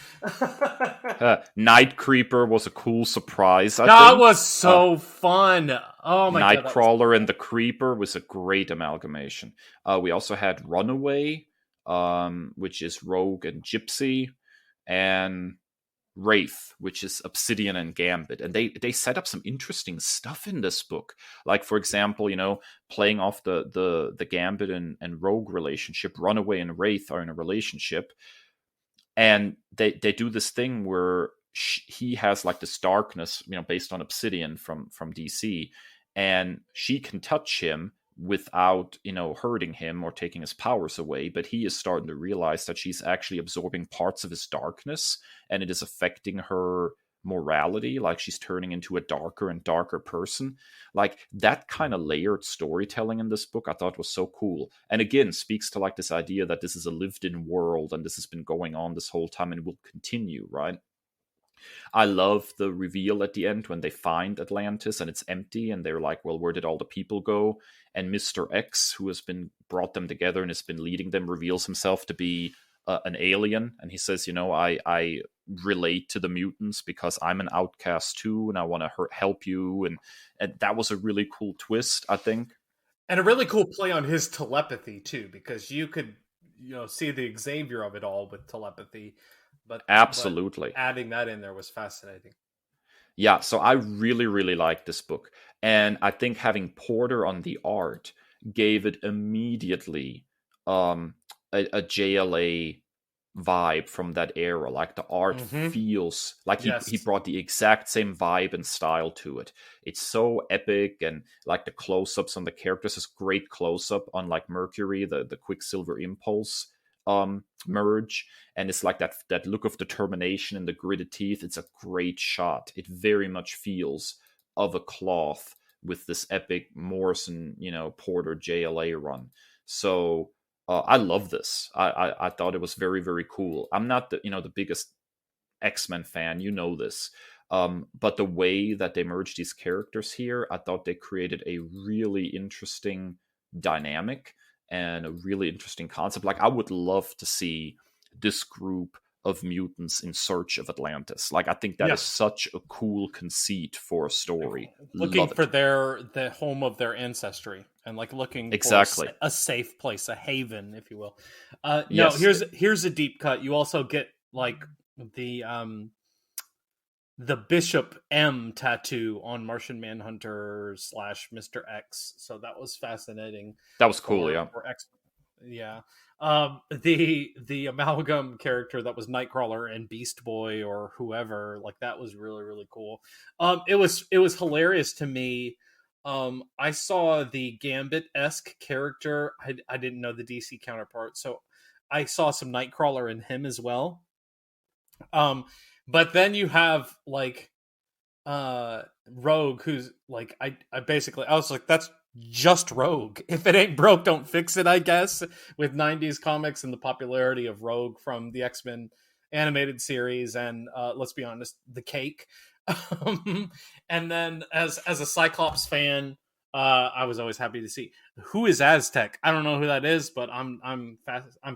Speaker 2: Night Creeper was a cool surprise.
Speaker 1: That was so fun. Oh my god!
Speaker 2: Nightcrawler and the Creeper was a great amalgamation. We also had Runaway, which is Rogue and Gypsy, and Wraith, which is Obsidian and Gambit. And they set up some interesting stuff in this book. Like, for example, playing off the Gambit and Rogue relationship, Runaway and Wraith are in a relationship. And they do this thing where he has like this darkness, based on Obsidian from DC. And she can touch him without, hurting him or taking his powers away, but he is starting to realize that she's actually absorbing parts of his darkness, and it is affecting her morality. Like, she's turning into a darker and darker person. Like, that kind of layered storytelling in this book I thought was so cool, and again speaks to like this idea that this is a lived-in world and this has been going on this whole time and will continue, right? I love the reveal at the end when they find Atlantis and it's empty, and they're like, well, where did all the people go? And Mr. X, who has been brought them together and has been leading them, reveals himself to be an alien. And he says, I relate to the mutants because I'm an outcast too, and I want to help you. And that was a really cool twist, I think.
Speaker 1: And a really cool play on his telepathy too, because you could, see the Xavier of it all with telepathy, but
Speaker 2: Absolutely.
Speaker 1: adding that in there was fascinating.
Speaker 2: Yeah, so I really, really like this book. And I think having Porter on the art gave it immediately a JLA vibe from that era. Like the art feels like he brought the exact same vibe and style to it. It's so epic, and like the close-ups on the characters is great close-up on like Mercury, the Quicksilver Impulse merge, and it's like that look of determination and the gritted teeth. It's a great shot. It very much feels of a cloth with this epic Morrison, Porter JLA run. So I love this. I thought it was very, very cool. I'm not the biggest X-Men fan, this. But the way that they merged these characters here, I thought they created a really interesting dynamic and a really interesting concept. Like, I would love to see this group of mutants in search of Atlantis. Like, I think that is such a cool conceit for a story.
Speaker 1: Looking for the home of their ancestry, and like looking
Speaker 2: exactly
Speaker 1: for a safe place, a haven, if you will. No, here's a deep cut. You also get like the Bishop M tattoo on Martian Manhunter / Mr. X. So that was fascinating.
Speaker 2: That was cool, yeah.
Speaker 1: Yeah. The Amalgam character that was Nightcrawler and Beast Boy or whoever, like that was really, really cool. It was hilarious to me. I saw the Gambit-esque character. I didn't know the DC counterpart, so I saw some Nightcrawler in him as well. But then you have like Rogue, who's like I was like, that's just Rogue. If it ain't broke, don't fix it, I guess, with 90s comics and the popularity of Rogue from the X-Men animated series and let's be honest, the cake. And then as a Cyclops fan, I was always happy to see who is Aztec. I don't know who that is, but I'm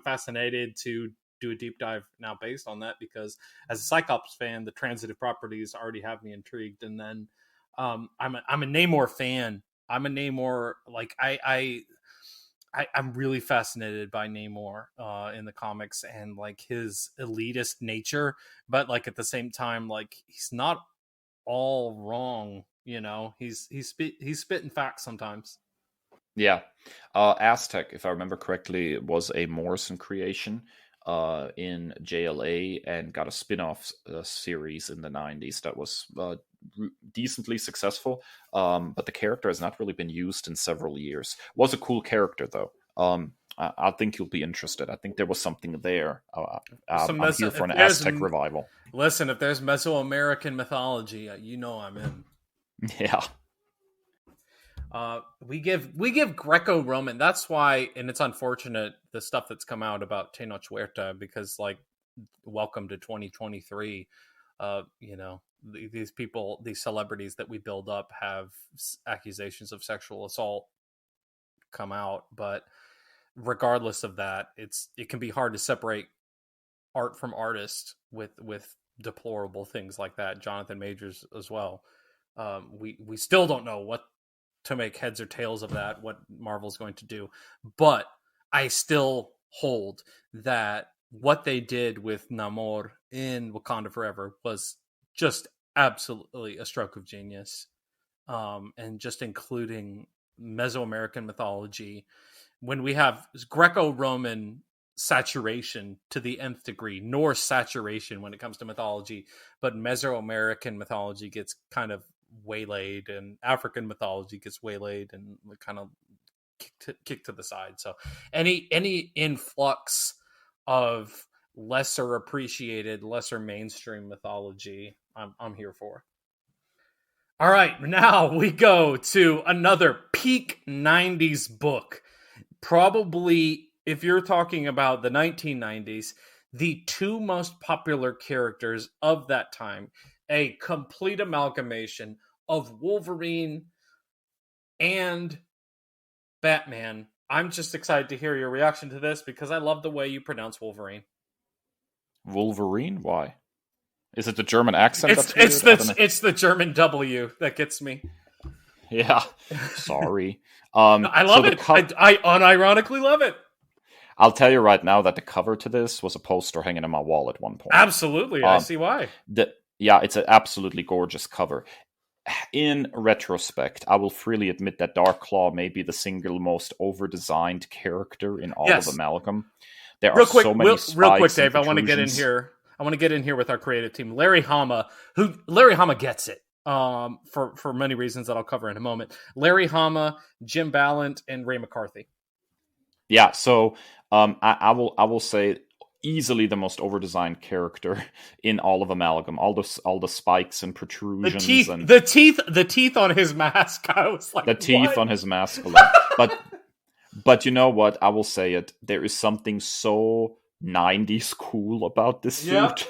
Speaker 1: fascinated to do a deep dive now based on that, because as a Cyclops fan, the transitive properties already have me intrigued. And then I'm a Namor fan. I'm a Namor, like I'm really fascinated by Namor in the comics and like his elitist nature, but like at the same time, like he's not all wrong, he's spitting facts sometimes.
Speaker 2: Yeah. Aztec, if I remember correctly, was a Morrison creation in JLA and got a spin-off series in the 90s that was decently successful, but the character has not really been used in several years. Was a cool character, though. I think you'll be interested. I think there was something there. I'm here for an Aztec revival.
Speaker 1: Listen, if there's Mesoamerican mythology, I'm in.
Speaker 2: Yeah.
Speaker 1: We give Greco-Roman. That's why, and it's unfortunate the stuff that's come out about Tenoch Huerta, because like, welcome to 2023. These people, these celebrities that we build up have accusations of sexual assault come out, but regardless of that, it can be hard to separate art from artist with deplorable things like that. Jonathan Majors as well. We still don't know what to make heads or tails of that, what Marvel's going to do, but I still hold that what they did with Namor in Wakanda Forever was just absolutely a stroke of genius. And just including Mesoamerican mythology, when we have Greco-Roman saturation to the nth degree, Norse saturation when it comes to mythology, but Mesoamerican mythology gets kind of waylaid and African mythology gets waylaid and kind of kicked to the side. So any influx of lesser appreciated, lesser mainstream mythology, I'm here for. All right, now we go to another peak 90s book. Probably, if you're talking about the 1990s, the two most popular characters of that time, a complete amalgamation of Wolverine and Batman. I'm just excited to hear your reaction to this because I love the way you pronounce Wolverine.
Speaker 2: Wolverine? Why? Is it the German accent?
Speaker 1: It's the German W that gets me.
Speaker 2: Yeah, sorry.
Speaker 1: I love it. I unironically love it.
Speaker 2: I'll tell you right now that the cover to this was a poster hanging in my wall at one point.
Speaker 1: Absolutely, I see why.
Speaker 2: It's an absolutely gorgeous cover. In retrospect, I will freely admit that Darkclaw may be the single most over-designed character in all of Amalgam. There are so many spikes.
Speaker 1: Real quick, Dave, I want to get in here. I want to get in here with our creative team, Larry Hama, Larry Hama gets it. For many reasons that I'll cover in a moment. Larry Hama, Jim Ballant, and Ray McCarthy.
Speaker 2: Yeah, so I will say easily the most over-designed character in all of Amalgam. All the spikes and protrusions,
Speaker 1: the teeth on his mask. I was like,
Speaker 2: the teeth on his mask alone. But you know what? I will say it. There is something so 90s cool about this suit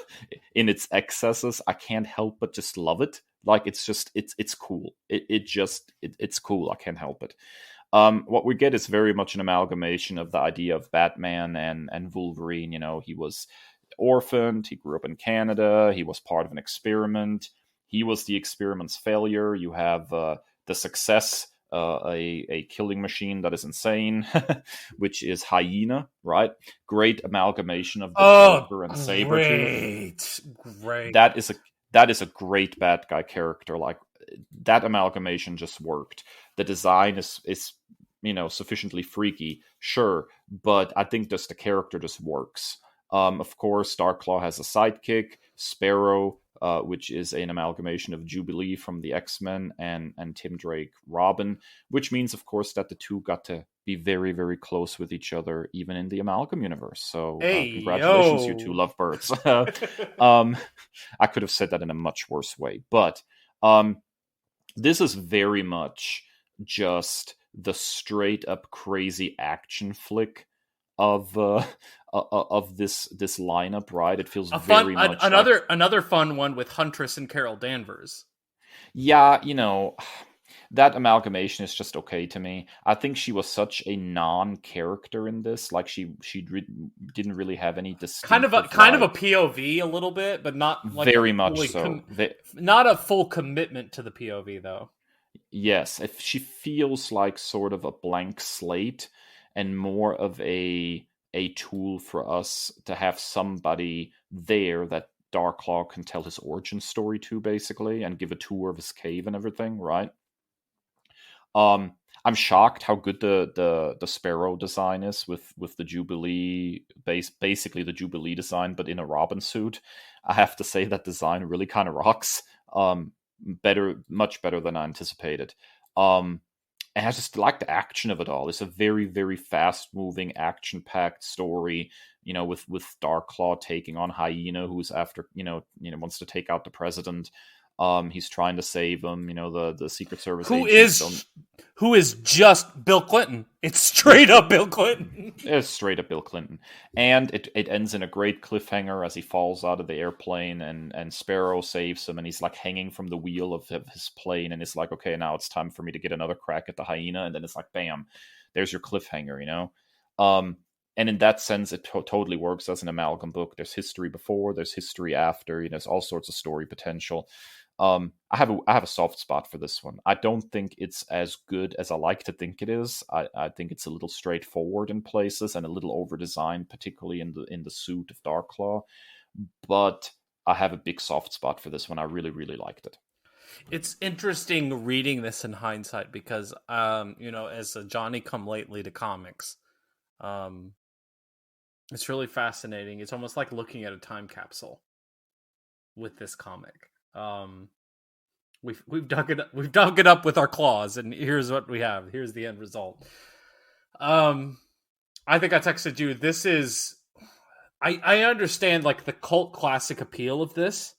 Speaker 2: in its excesses. I can't help but just love it. Like it's cool. It's cool. I can't help it. What we get is very much an amalgamation of the idea of Batman and Wolverine. You know, he was orphaned. He grew up in Canada. He was part of an experiment. He was the experiment's failure. You have the success, a killing machine that is insane, which is Hyena, right? Great amalgamation of the Joker and Sabretooth.
Speaker 1: Great.
Speaker 2: That is a great bad guy character. Like that amalgamation just worked. The design is sufficiently freaky, sure, but I think just the character just works. Of course, Darkclaw has a sidekick, Sparrow, which is an amalgamation of Jubilee from the X-Men and Tim Drake Robin, which means, of course, that the two got to be very, very close with each other, even in the Amalgam universe. So congratulations, you two lovebirds. I could have said that in a much worse way, but this is very much just the straight up crazy action flick of this lineup, right? It feels very much
Speaker 1: another fun one with Huntress and Carol Danvers.
Speaker 2: Yeah, that amalgamation is just okay to me. I think she was such a non-character in this. Like she didn't really have any distinct
Speaker 1: kind of a POV a little bit, but not like
Speaker 2: very much so.
Speaker 1: Not a full commitment to the POV though.
Speaker 2: Yes, if she feels like sort of a blank slate and more of a tool for us to have somebody there that Darkclaw can tell his origin story to, basically, and give a tour of his cave and everything, right? I'm shocked how good the Sparrow design is with the Jubilee basically the Jubilee design, but in a Robin suit. I have to say that design really kind of rocks. Much better than I anticipated. And I just like the action of it all. It's a very, very fast-moving, action-packed story. With Darkclaw taking on Hyena, who's after wants to take out the president. He's trying to save him. The Secret Service
Speaker 1: who is just Bill Clinton. It's straight up Bill Clinton.
Speaker 2: It's straight up Bill Clinton, and it ends in a great cliffhanger as he falls out of the airplane, and Sparrow saves him, and he's like hanging from the wheel of his plane, and it's like, okay, now it's time for me to get another crack at the Hyena, and then it's like, bam, there's your cliffhanger, And in that sense, it totally works as an Amalgam book. There's history before, there's history after. There's all sorts of story potential. I have a soft spot for this one. I don't think it's as good as I like to think it is. I think it's a little straightforward in places and a little over-designed, particularly in the suit of Darkclaw. But I have a big soft spot for this one. I really, really liked it.
Speaker 1: It's interesting reading this in hindsight because, as a Johnny-come-lately to comics, it's really fascinating. It's almost like looking at a time capsule with this comic. We've dug it up with our claws, and here's what we have. Here's the end result. I think I texted you. This is, I understand like the cult classic appeal of this.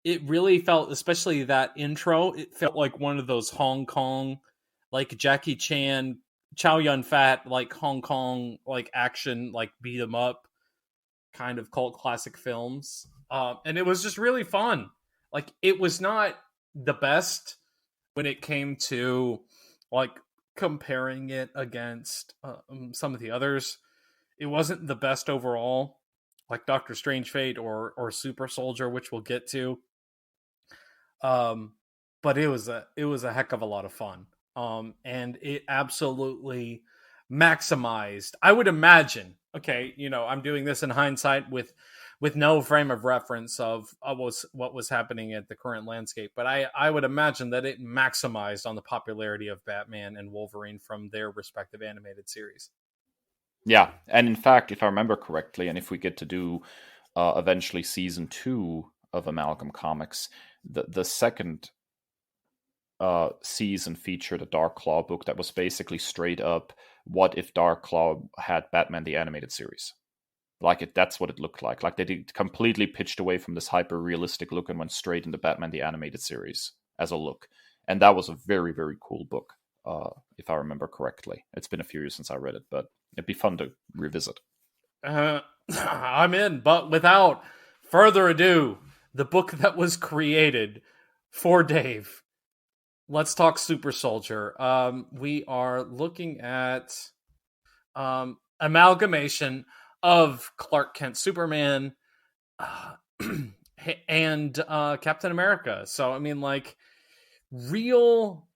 Speaker 1: It really felt, especially that intro, it felt like one of those Hong Kong, like Jackie Chan, Chow Yun Fat, like Hong Kong, like action, like beat 'em up kind of cult classic films. And it was just really fun. Like, it was not the best when it came to like comparing it against some of the others. It wasn't the best overall, like Doctor Strange Fate or Super Soldier, which we'll get to. But it was a heck of a lot of fun. And it absolutely maximized. I would imagine. Okay, I'm doing this in hindsight with no frame of reference of what was happening at the current landscape, but I would imagine that it maximized on the popularity of Batman and Wolverine from their respective animated series.
Speaker 2: Yeah, and in fact, if I remember correctly, and if we get to do eventually season 2 of Amalgam Comics, the second season featured a Dark Claw book that was basically straight up, what if Dark Claw had Batman the Animated Series? That's what it looked like. Like, they completely pitched away from this hyper-realistic look and went straight into Batman the Animated Series as a look. And that was a very, very cool book, if I remember correctly. It's been a few years since I read it, but it'd be fun to revisit.
Speaker 1: I'm in, but without further ado, the book that was created for Dave. Let's talk Super Soldier. We are looking at amalgamation of Clark Kent Superman and Captain America. So, I mean, like, real,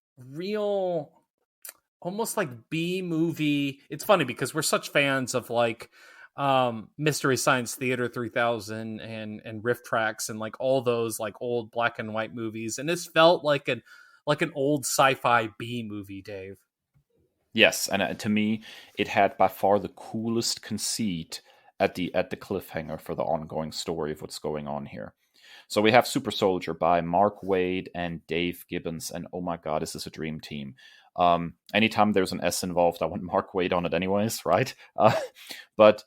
Speaker 1: almost like B-movie. It's funny because we're such fans of, like, Mystery Science Theater 3000 and Riff Tracks and, like, all those, like, old black and white movies. And this felt like an old sci-fi B-movie, Dave.
Speaker 2: Yes, and to me, it had by far the coolest conceit at the cliffhanger for the ongoing story of what's going on here. So we have Super Soldier by Mark Waid and Dave Gibbons, and oh my god, this is a dream team. Anytime there's an S involved, I want Mark Waid on it anyways, right? But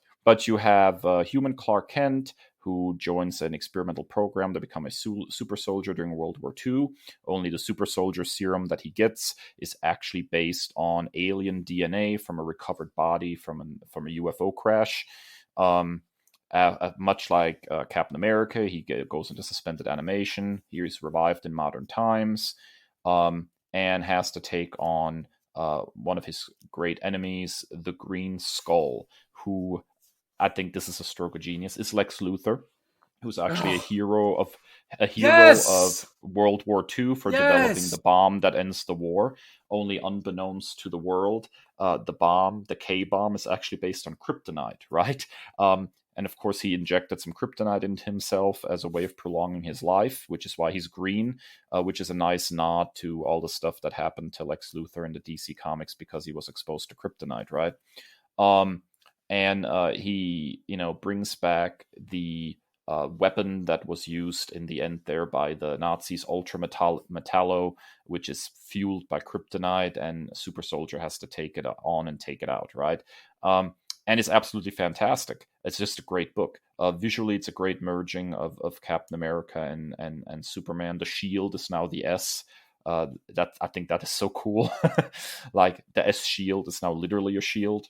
Speaker 2: you have human Clark Kent, who joins an experimental program to become a super soldier during World War II. Only the super soldier serum that he gets is actually based on alien DNA from a recovered body from a UFO crash. Much like Captain America, he goes into suspended animation. Here he's revived in modern times, and has to take on one of his great enemies, the Green Skull, who, I think this is a stroke of genius, is Lex Luthor, who's actually a hero of World War II for developing the bomb that ends the war. Only unbeknownst to the world, the K-bomb, is actually based on kryptonite, right? And of course, he injected some kryptonite into himself as a way of prolonging his life, which is why he's green, which is a nice nod to all the stuff that happened to Lex Luthor in the DC Comics because he was exposed to kryptonite, right? And he, brings back the weapon that was used in the end there by the Nazis, Ultra Metallo, which is fueled by kryptonite, and Super Soldier has to take it on and take it out, right? And it's absolutely fantastic. It's just a great book. Visually, it's a great merging of Captain America and Superman. The shield is now the S. That I think that is so cool. Like, the S shield is now literally a shield.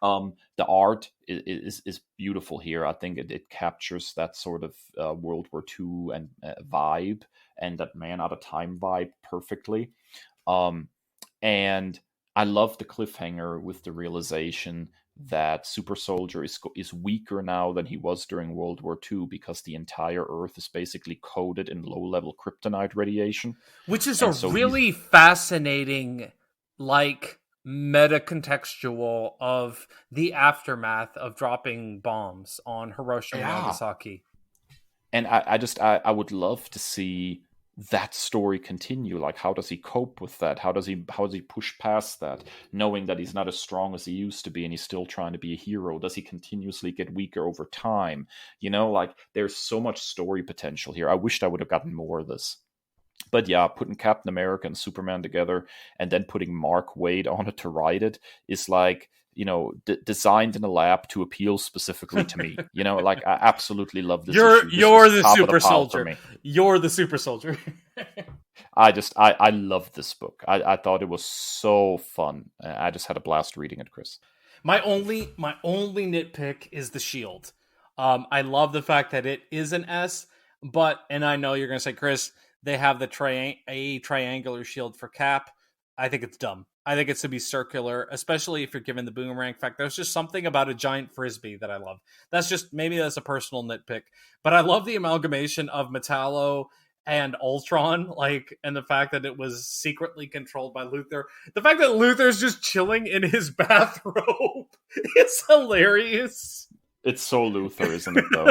Speaker 2: The art is beautiful here. I think it captures that sort of World War II and vibe, and that Man Out of Time vibe perfectly. And I love the cliffhanger with the realization that Super Soldier is weaker now than he was during World War II because the entire Earth is basically coated in low-level kryptonite radiation.
Speaker 1: Which is really fascinating, like, meta-contextual of the aftermath of dropping bombs on Hiroshima and Nagasaki.
Speaker 2: And I would love to see that story continue. Like, how does he cope with that? How does he push past that, knowing that he's not as strong as he used to be and he's still trying to be a hero? Does he continuously get weaker over time? Like, there's so much story potential here. I wished I would have gotten more of this. But yeah, putting Captain America and Superman together and then putting Mark Waid on it to write it is like, designed in a lab to appeal specifically to me. Like, I absolutely love this.
Speaker 1: You're the Super Soldier. You're the Super Soldier.
Speaker 2: I love this book. I thought it was so fun. I just had a blast reading it, Chris.
Speaker 1: My only nitpick is the shield. I love the fact that it is an S, but and I know you're going to say, Chris, they have the triangular shield for Cap. I think it's dumb. I think it's to be circular, especially if you're given the boomerang effect. There's just something about a giant frisbee that I love. Maybe that's a personal nitpick, but I love the amalgamation of Metallo and Ultron, like, and the fact that it was secretly controlled by Luthor. The fact that Luthor's just chilling in his bathrobe is hilarious.
Speaker 2: It's so Luthor, isn't it? Though,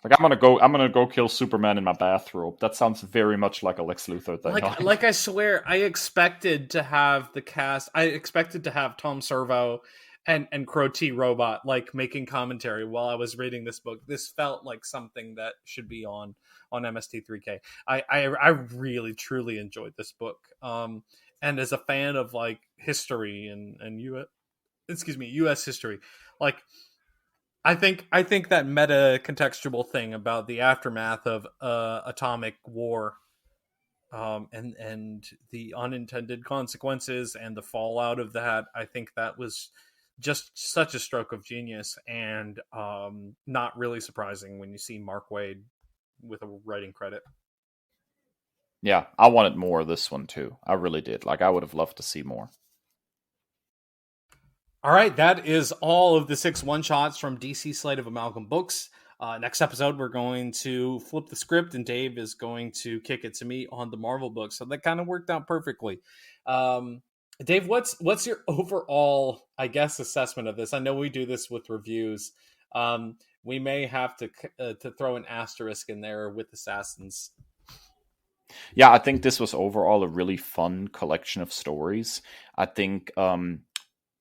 Speaker 2: like I'm gonna go kill Superman in my bathrobe. That sounds very much like a Lex Luthor thing.
Speaker 1: Like I swear, I expected to have the cast. I expected to have Tom Servo and Crow T Robot like making commentary while I was reading this book. This felt like something that should be on MST3K. I really truly enjoyed this book. And as a fan of like history and U.S. history, like I think that meta contextual thing about the aftermath of atomic war, and the unintended consequences and the fallout of that, I think that was just such a stroke of genius, and not really surprising when you see Mark Waid with a writing credit.
Speaker 2: Yeah, I wanted more of this one too. I really did. Like, I would have loved to see more.
Speaker 1: All right, that is all of the 6 one-shots from DC slate of Amalgam Books. Next episode, we're going to flip the script, and Dave is going to kick it to me on the Marvel books. So that kind of worked out perfectly. Dave, what's your overall, I guess, assessment of this? I know we do this with reviews. We may have to throw an asterisk in there with Assassins.
Speaker 2: Yeah, I think this was overall a really fun collection of stories. I think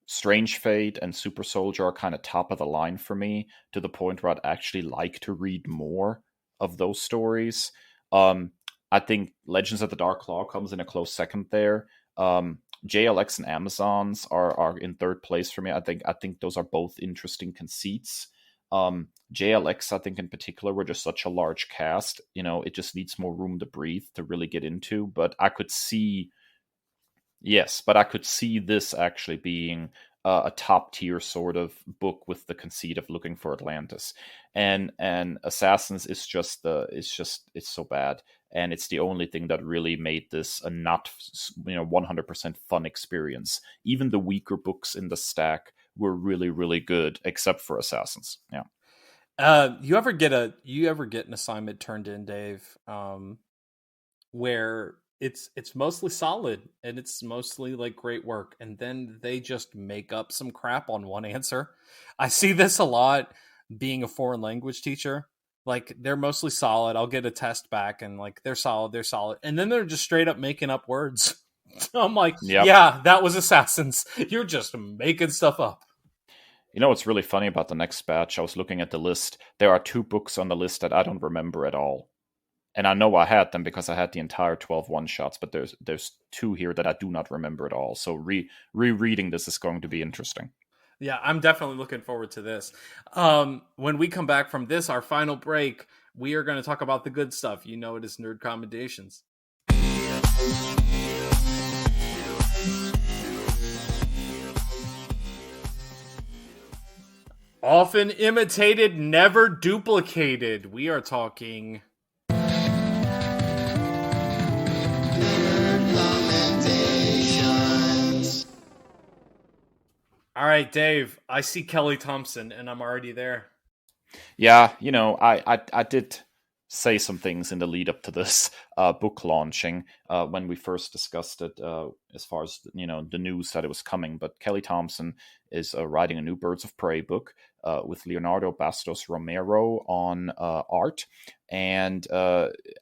Speaker 2: Strange Fate and Super Soldier are kind of top of the line for me, to the point where I'd actually like to read more of those stories. I think Legends of the Dark Claw comes in a close second there. JLX and Amazons are in third place for me. I think those are both interesting conceits. JLX, I think in particular, were just such a large cast. You know, it just needs more room to breathe to really get into. But I could see this actually being a top tier sort of book with the conceit of looking for Atlantis, and Assassins is just it's so bad, and it's the only thing that really made this a not 100% fun experience. Even the weaker books in the stack were really, really good, except for Assassins. Yeah.
Speaker 1: You ever get an assignment turned in, Dave, where it's mostly solid and it's mostly like great work, and then they just make up some crap on one answer? I see this a lot being a foreign language teacher. Like, they're mostly solid. I'll get a test back and like they're solid, and then they're just straight up making up words. I'm like,
Speaker 2: Yep.
Speaker 1: Yeah, that was Assassins. You're just making stuff up.
Speaker 2: You know what's really funny about the next batch? I was looking at the list. There are 2 books on the list that I don't remember at all. And I know I had them because I had the entire 12 one-shots, but there's 2 here that I do not remember at all. So rereading this is going to be interesting.
Speaker 1: Yeah, I'm definitely looking forward to this. When we come back from this, our final break, we are going to talk about the good stuff. You know, it is Nerd Commendations. Often imitated, never duplicated. We are talking All right, Dave, I see Kelly Thompson, and I'm already there.
Speaker 2: Yeah, I did say some things in the lead up to this book launching when we first discussed it, as far as the news that it was coming. But Kelly Thompson is writing a new Birds of Prey book with Leonardo, Bastos, Romero on art. And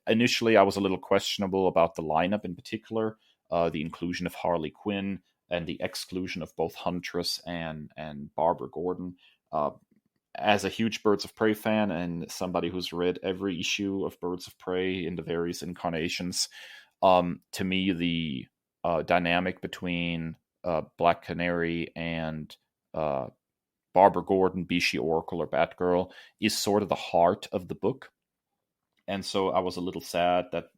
Speaker 2: initially, I was a little questionable about the lineup, in particular, the inclusion of Harley Quinn and the exclusion of both Huntress and Barbara Gordon. As a huge Birds of Prey fan and somebody who's read every issue of Birds of Prey in the various incarnations, to me, the dynamic between Black Canary and Barbara Gordon, be she Oracle or Batgirl, is sort of the heart of the book. And so I was a little sad that,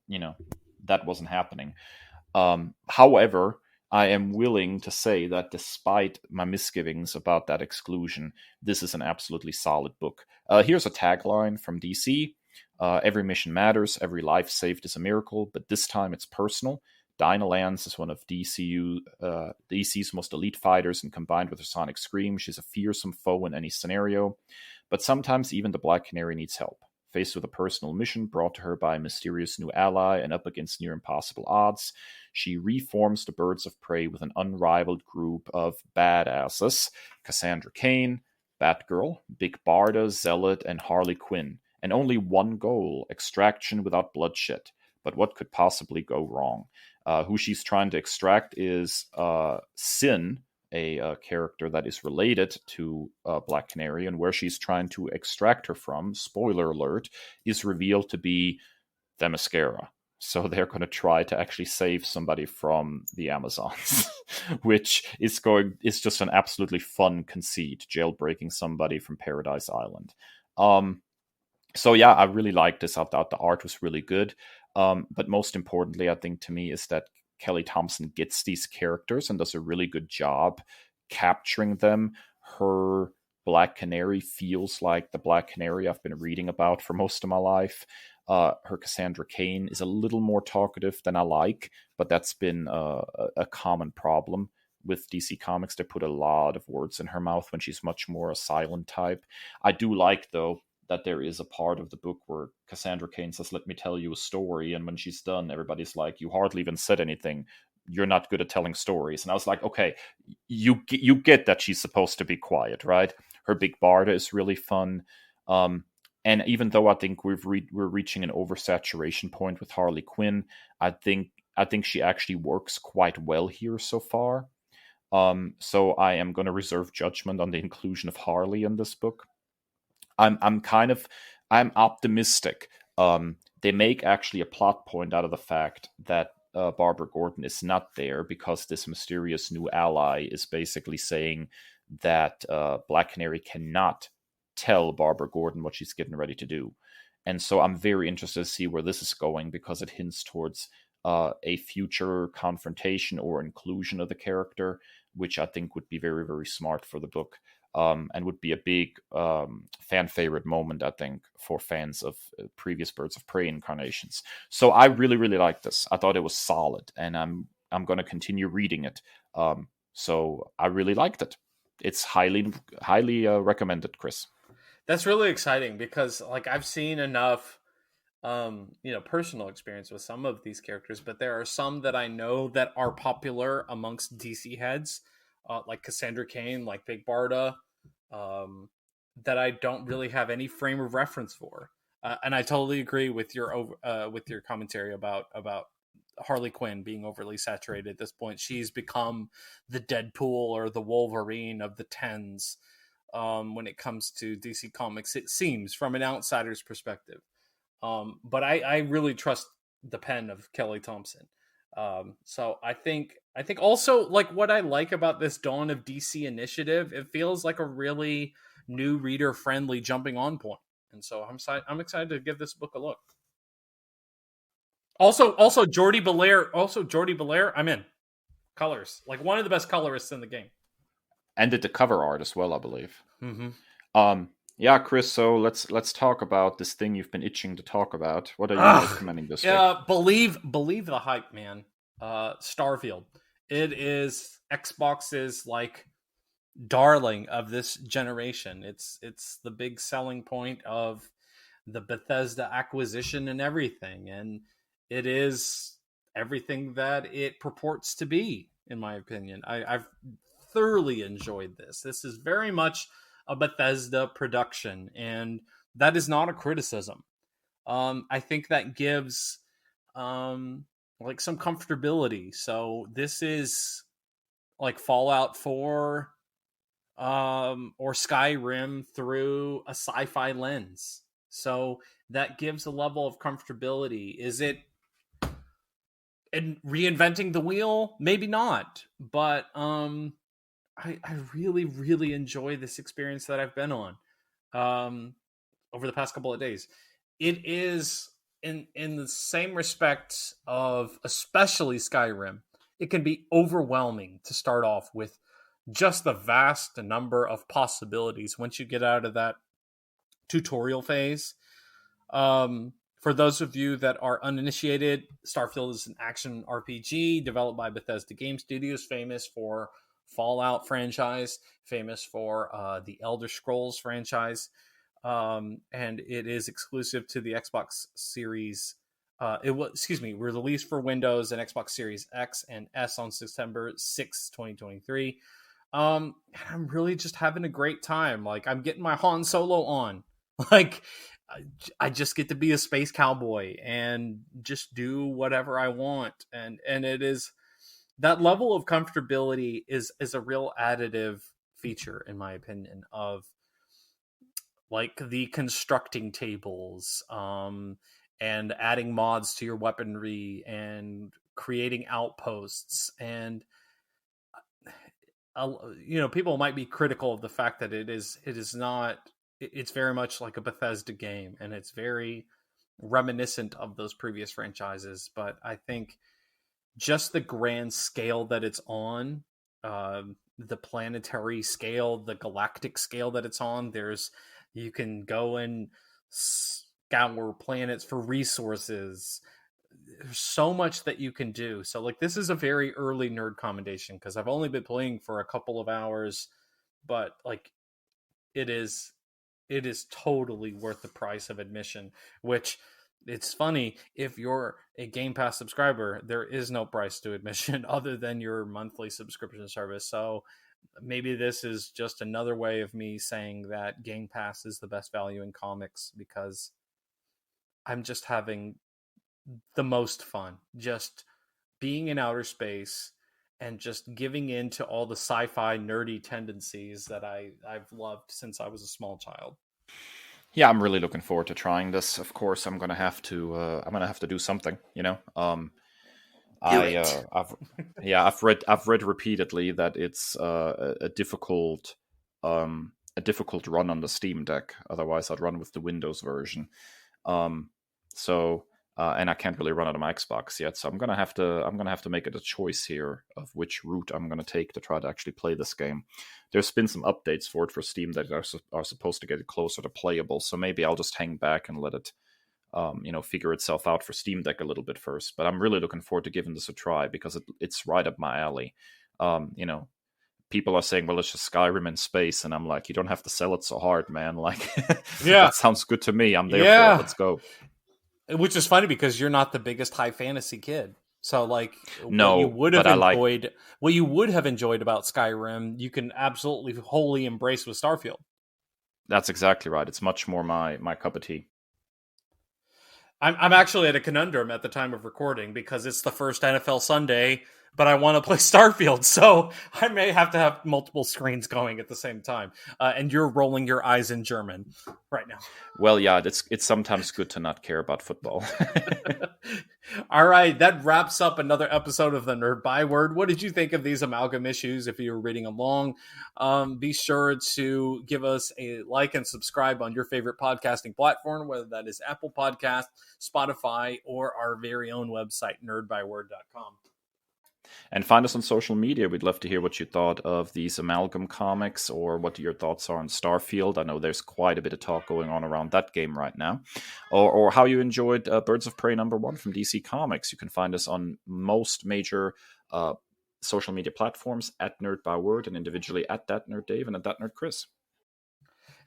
Speaker 2: that wasn't happening. However, I am willing to say that despite my misgivings about that exclusion, this is an absolutely solid book. Here's a tagline from DC. Every mission matters, every life saved is a miracle, but this time it's personal. Dinah Lance is one of DC's most elite fighters, and combined with her sonic scream, she's a fearsome foe in any scenario. But sometimes even the Black Canary needs help. Faced with a personal mission brought to her by a mysterious new ally and up against near impossible odds, she reforms the Birds of Prey with an unrivaled group of badasses: Cassandra Cain, Batgirl, Big Barda, Zealot, and Harley Quinn. And only one goal: extraction without bloodshed. But what could possibly go wrong? Who she's trying to extract is Sin, a character that is related to Black Canary, and where she's trying to extract her from, spoiler alert, is revealed to be Themyscira. So they're going to try to actually save somebody from the Amazons, which is just an absolutely fun conceit, jailbreaking somebody from Paradise Island. So yeah, I really liked this. I thought the art was really good. But most importantly, I think to me, is that Kelly Thompson gets these characters and does a really good job capturing them. Her Black Canary feels like the Black Canary I've been reading about for most of my life. Her Cassandra Cain is a little more talkative than I like, but that's been a common problem with DC Comics. They put a lot of words in her mouth when she's much more a silent type. I do like, though, that there is a part of the book where Cassandra Cain says, "Let me tell you a story," and when she's done, everybody's like, "You hardly even said anything. You're not good at telling stories." And I was like, okay, you get that she's supposed to be quiet, right? Her Big Barda is really fun. And even though I think we're reaching an oversaturation point with Harley Quinn, I think she actually works quite well here so far. So I am going to reserve judgment on the inclusion of Harley in this book. I'm optimistic. They make actually a plot point out of the fact that Barbara Gordon is not there, because this mysterious new ally is basically saying that Black Canary cannot tell Barbara Gordon what she's getting ready to do. And so I'm very interested to see where this is going, because it hints towards a future confrontation or inclusion of the character, which I think would be very, very smart for the book. And would be a big fan favorite moment, I think, for fans of previous Birds of Prey incarnations. So I really, really liked this. I thought it was solid, and I'm going to continue reading it. So I really liked it. It's highly recommended, Chris.
Speaker 1: That's really exciting, because like I've seen enough personal experience with some of these characters, but there are some that I know that are popular amongst DC heads, like Cassandra Cain, like Big Barda, that I don't really have any frame of reference for. And I totally agree with your commentary about Harley Quinn being overly saturated at this point. She's become the Deadpool or the Wolverine of the tens when it comes to DC Comics, it seems, from an outsider's perspective. But I really trust the pen of Kelly Thompson. So I think also, like, what I like about this Dawn of DC initiative, it feels like a really new reader friendly jumping on point. And so I'm excited to give this book a look. Also Jordi Belair, I'm in. Colors, like one of the best colorists in the game.
Speaker 2: And did the cover art as well, I believe.
Speaker 1: Mm-hmm.
Speaker 2: Yeah, Chris, so let's talk about this thing you've been itching to talk about. What are you recommending this week?
Speaker 1: Believe the hype, man. Starfield. It is Xbox's like darling of this generation. It's the big selling point of the Bethesda acquisition and everything, and it is everything that it purports to be, in my opinion. I've thoroughly enjoyed this. This is very much a Bethesda production, and that is not a criticism. I think that gives like some comfortability. So this is like Fallout 4 or Skyrim through a sci-fi lens. So that gives a level of comfortability. Is it reinventing the wheel? Maybe not, but I really, really enjoy this experience that I've been on over the past couple of days. It is in the same respect of especially Skyrim. it can be overwhelming to start off with just the vast number of possibilities once you get out of that tutorial phase. For those of you that are uninitiated, Starfield is an action RPG developed by Bethesda Game Studios, famous for Fallout franchise, famous for the Elder Scrolls franchise, and it is exclusive to the Xbox Series. Released for Windows and Xbox Series X and S on September 6, 2023. I'm really just having a great time. Like, I'm getting my Han Solo on. Like, I just get to be a space cowboy and just do whatever I want. And it is, that level of comfortability is a real additive feature, in my opinion, of like the constructing tables, and adding mods to your weaponry and creating outposts. And people might be critical of the fact that it's very much like a Bethesda game, and it's very reminiscent of those previous franchises. But I think just the grand scale that it's on, the planetary scale, the galactic scale that it's on, you can go and scour planets for resources. There's so much that you can do. So like, this is a very early nerd commendation because I've only been playing for a couple of hours, but like, it is totally worth the price of admission. Which, it's funny, if you're a Game Pass subscriber, there is no price to admission other than your monthly subscription service. So maybe this is just another way of me saying that Game Pass is the best value in comics, because I'm just having the most fun just being in outer space and just giving in to all the sci-fi nerdy tendencies that I've loved since I was a small child.
Speaker 2: Yeah, I'm really looking forward to trying this. Of course, I'm gonna have to do something. I've read repeatedly that it's a difficult run on the Steam Deck. Otherwise, I'd run with the Windows version. And I can't really run it on my Xbox yet, so I'm gonna have to make it a choice here of which route I'm gonna take to try to actually play this game. There's been some updates for it for Steam that are supposed to get it closer to playable, so maybe I'll just hang back and let it figure itself out for Steam Deck a little bit first. But I'm really looking forward to giving this a try because it's right up my alley. People are saying, well, it's just Skyrim in space, and I'm like, you don't have to sell it so hard, man. Like, that sounds good to me. I'm there for it. Let's go.
Speaker 1: Which is funny because you're not the biggest high fantasy kid. So like,
Speaker 2: no,
Speaker 1: what you would have enjoyed about Skyrim, you can absolutely wholly embrace with Starfield.
Speaker 2: That's exactly right. It's much more my cup of tea.
Speaker 1: I'm actually at a conundrum at the time of recording because it's the first NFL Sunday, but I want to play Starfield, so I may have to have multiple screens going at the same time. And you're rolling your eyes in German right now.
Speaker 2: Well, yeah, it's sometimes good to not care about football.
Speaker 1: All right, that wraps up another episode of the Nerd Byword. What did you think of these amalgam issues? If you were reading along, be sure to give us a like and subscribe on your favorite podcasting platform, whether that is Apple Podcast, Spotify, or our very own website, nerdbyword.com.
Speaker 2: And find us on social media. We'd love to hear what you thought of these Amalgam Comics, or what your thoughts are on Starfield. I know there's quite a bit of talk going on around that game right now. Or how you enjoyed Birds of Prey #1 from DC Comics. You can find us on most major social media platforms at Nerd Byword, and individually at That Nerd Dave and at That Nerd Chris.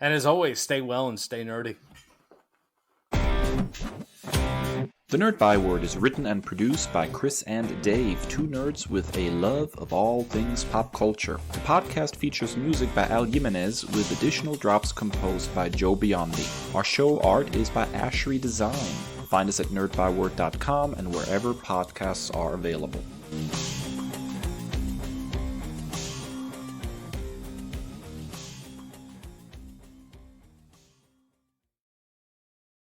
Speaker 1: And as always, stay well and stay nerdy.
Speaker 2: The Nerd Byword is written and produced by Chris and Dave, two nerds with a love of all things pop culture. The podcast features music by Al Jimenez, with additional drops composed by Joe Biondi. Our show art is by Ashery Design. Find us at nerdbyword.com and wherever podcasts are available.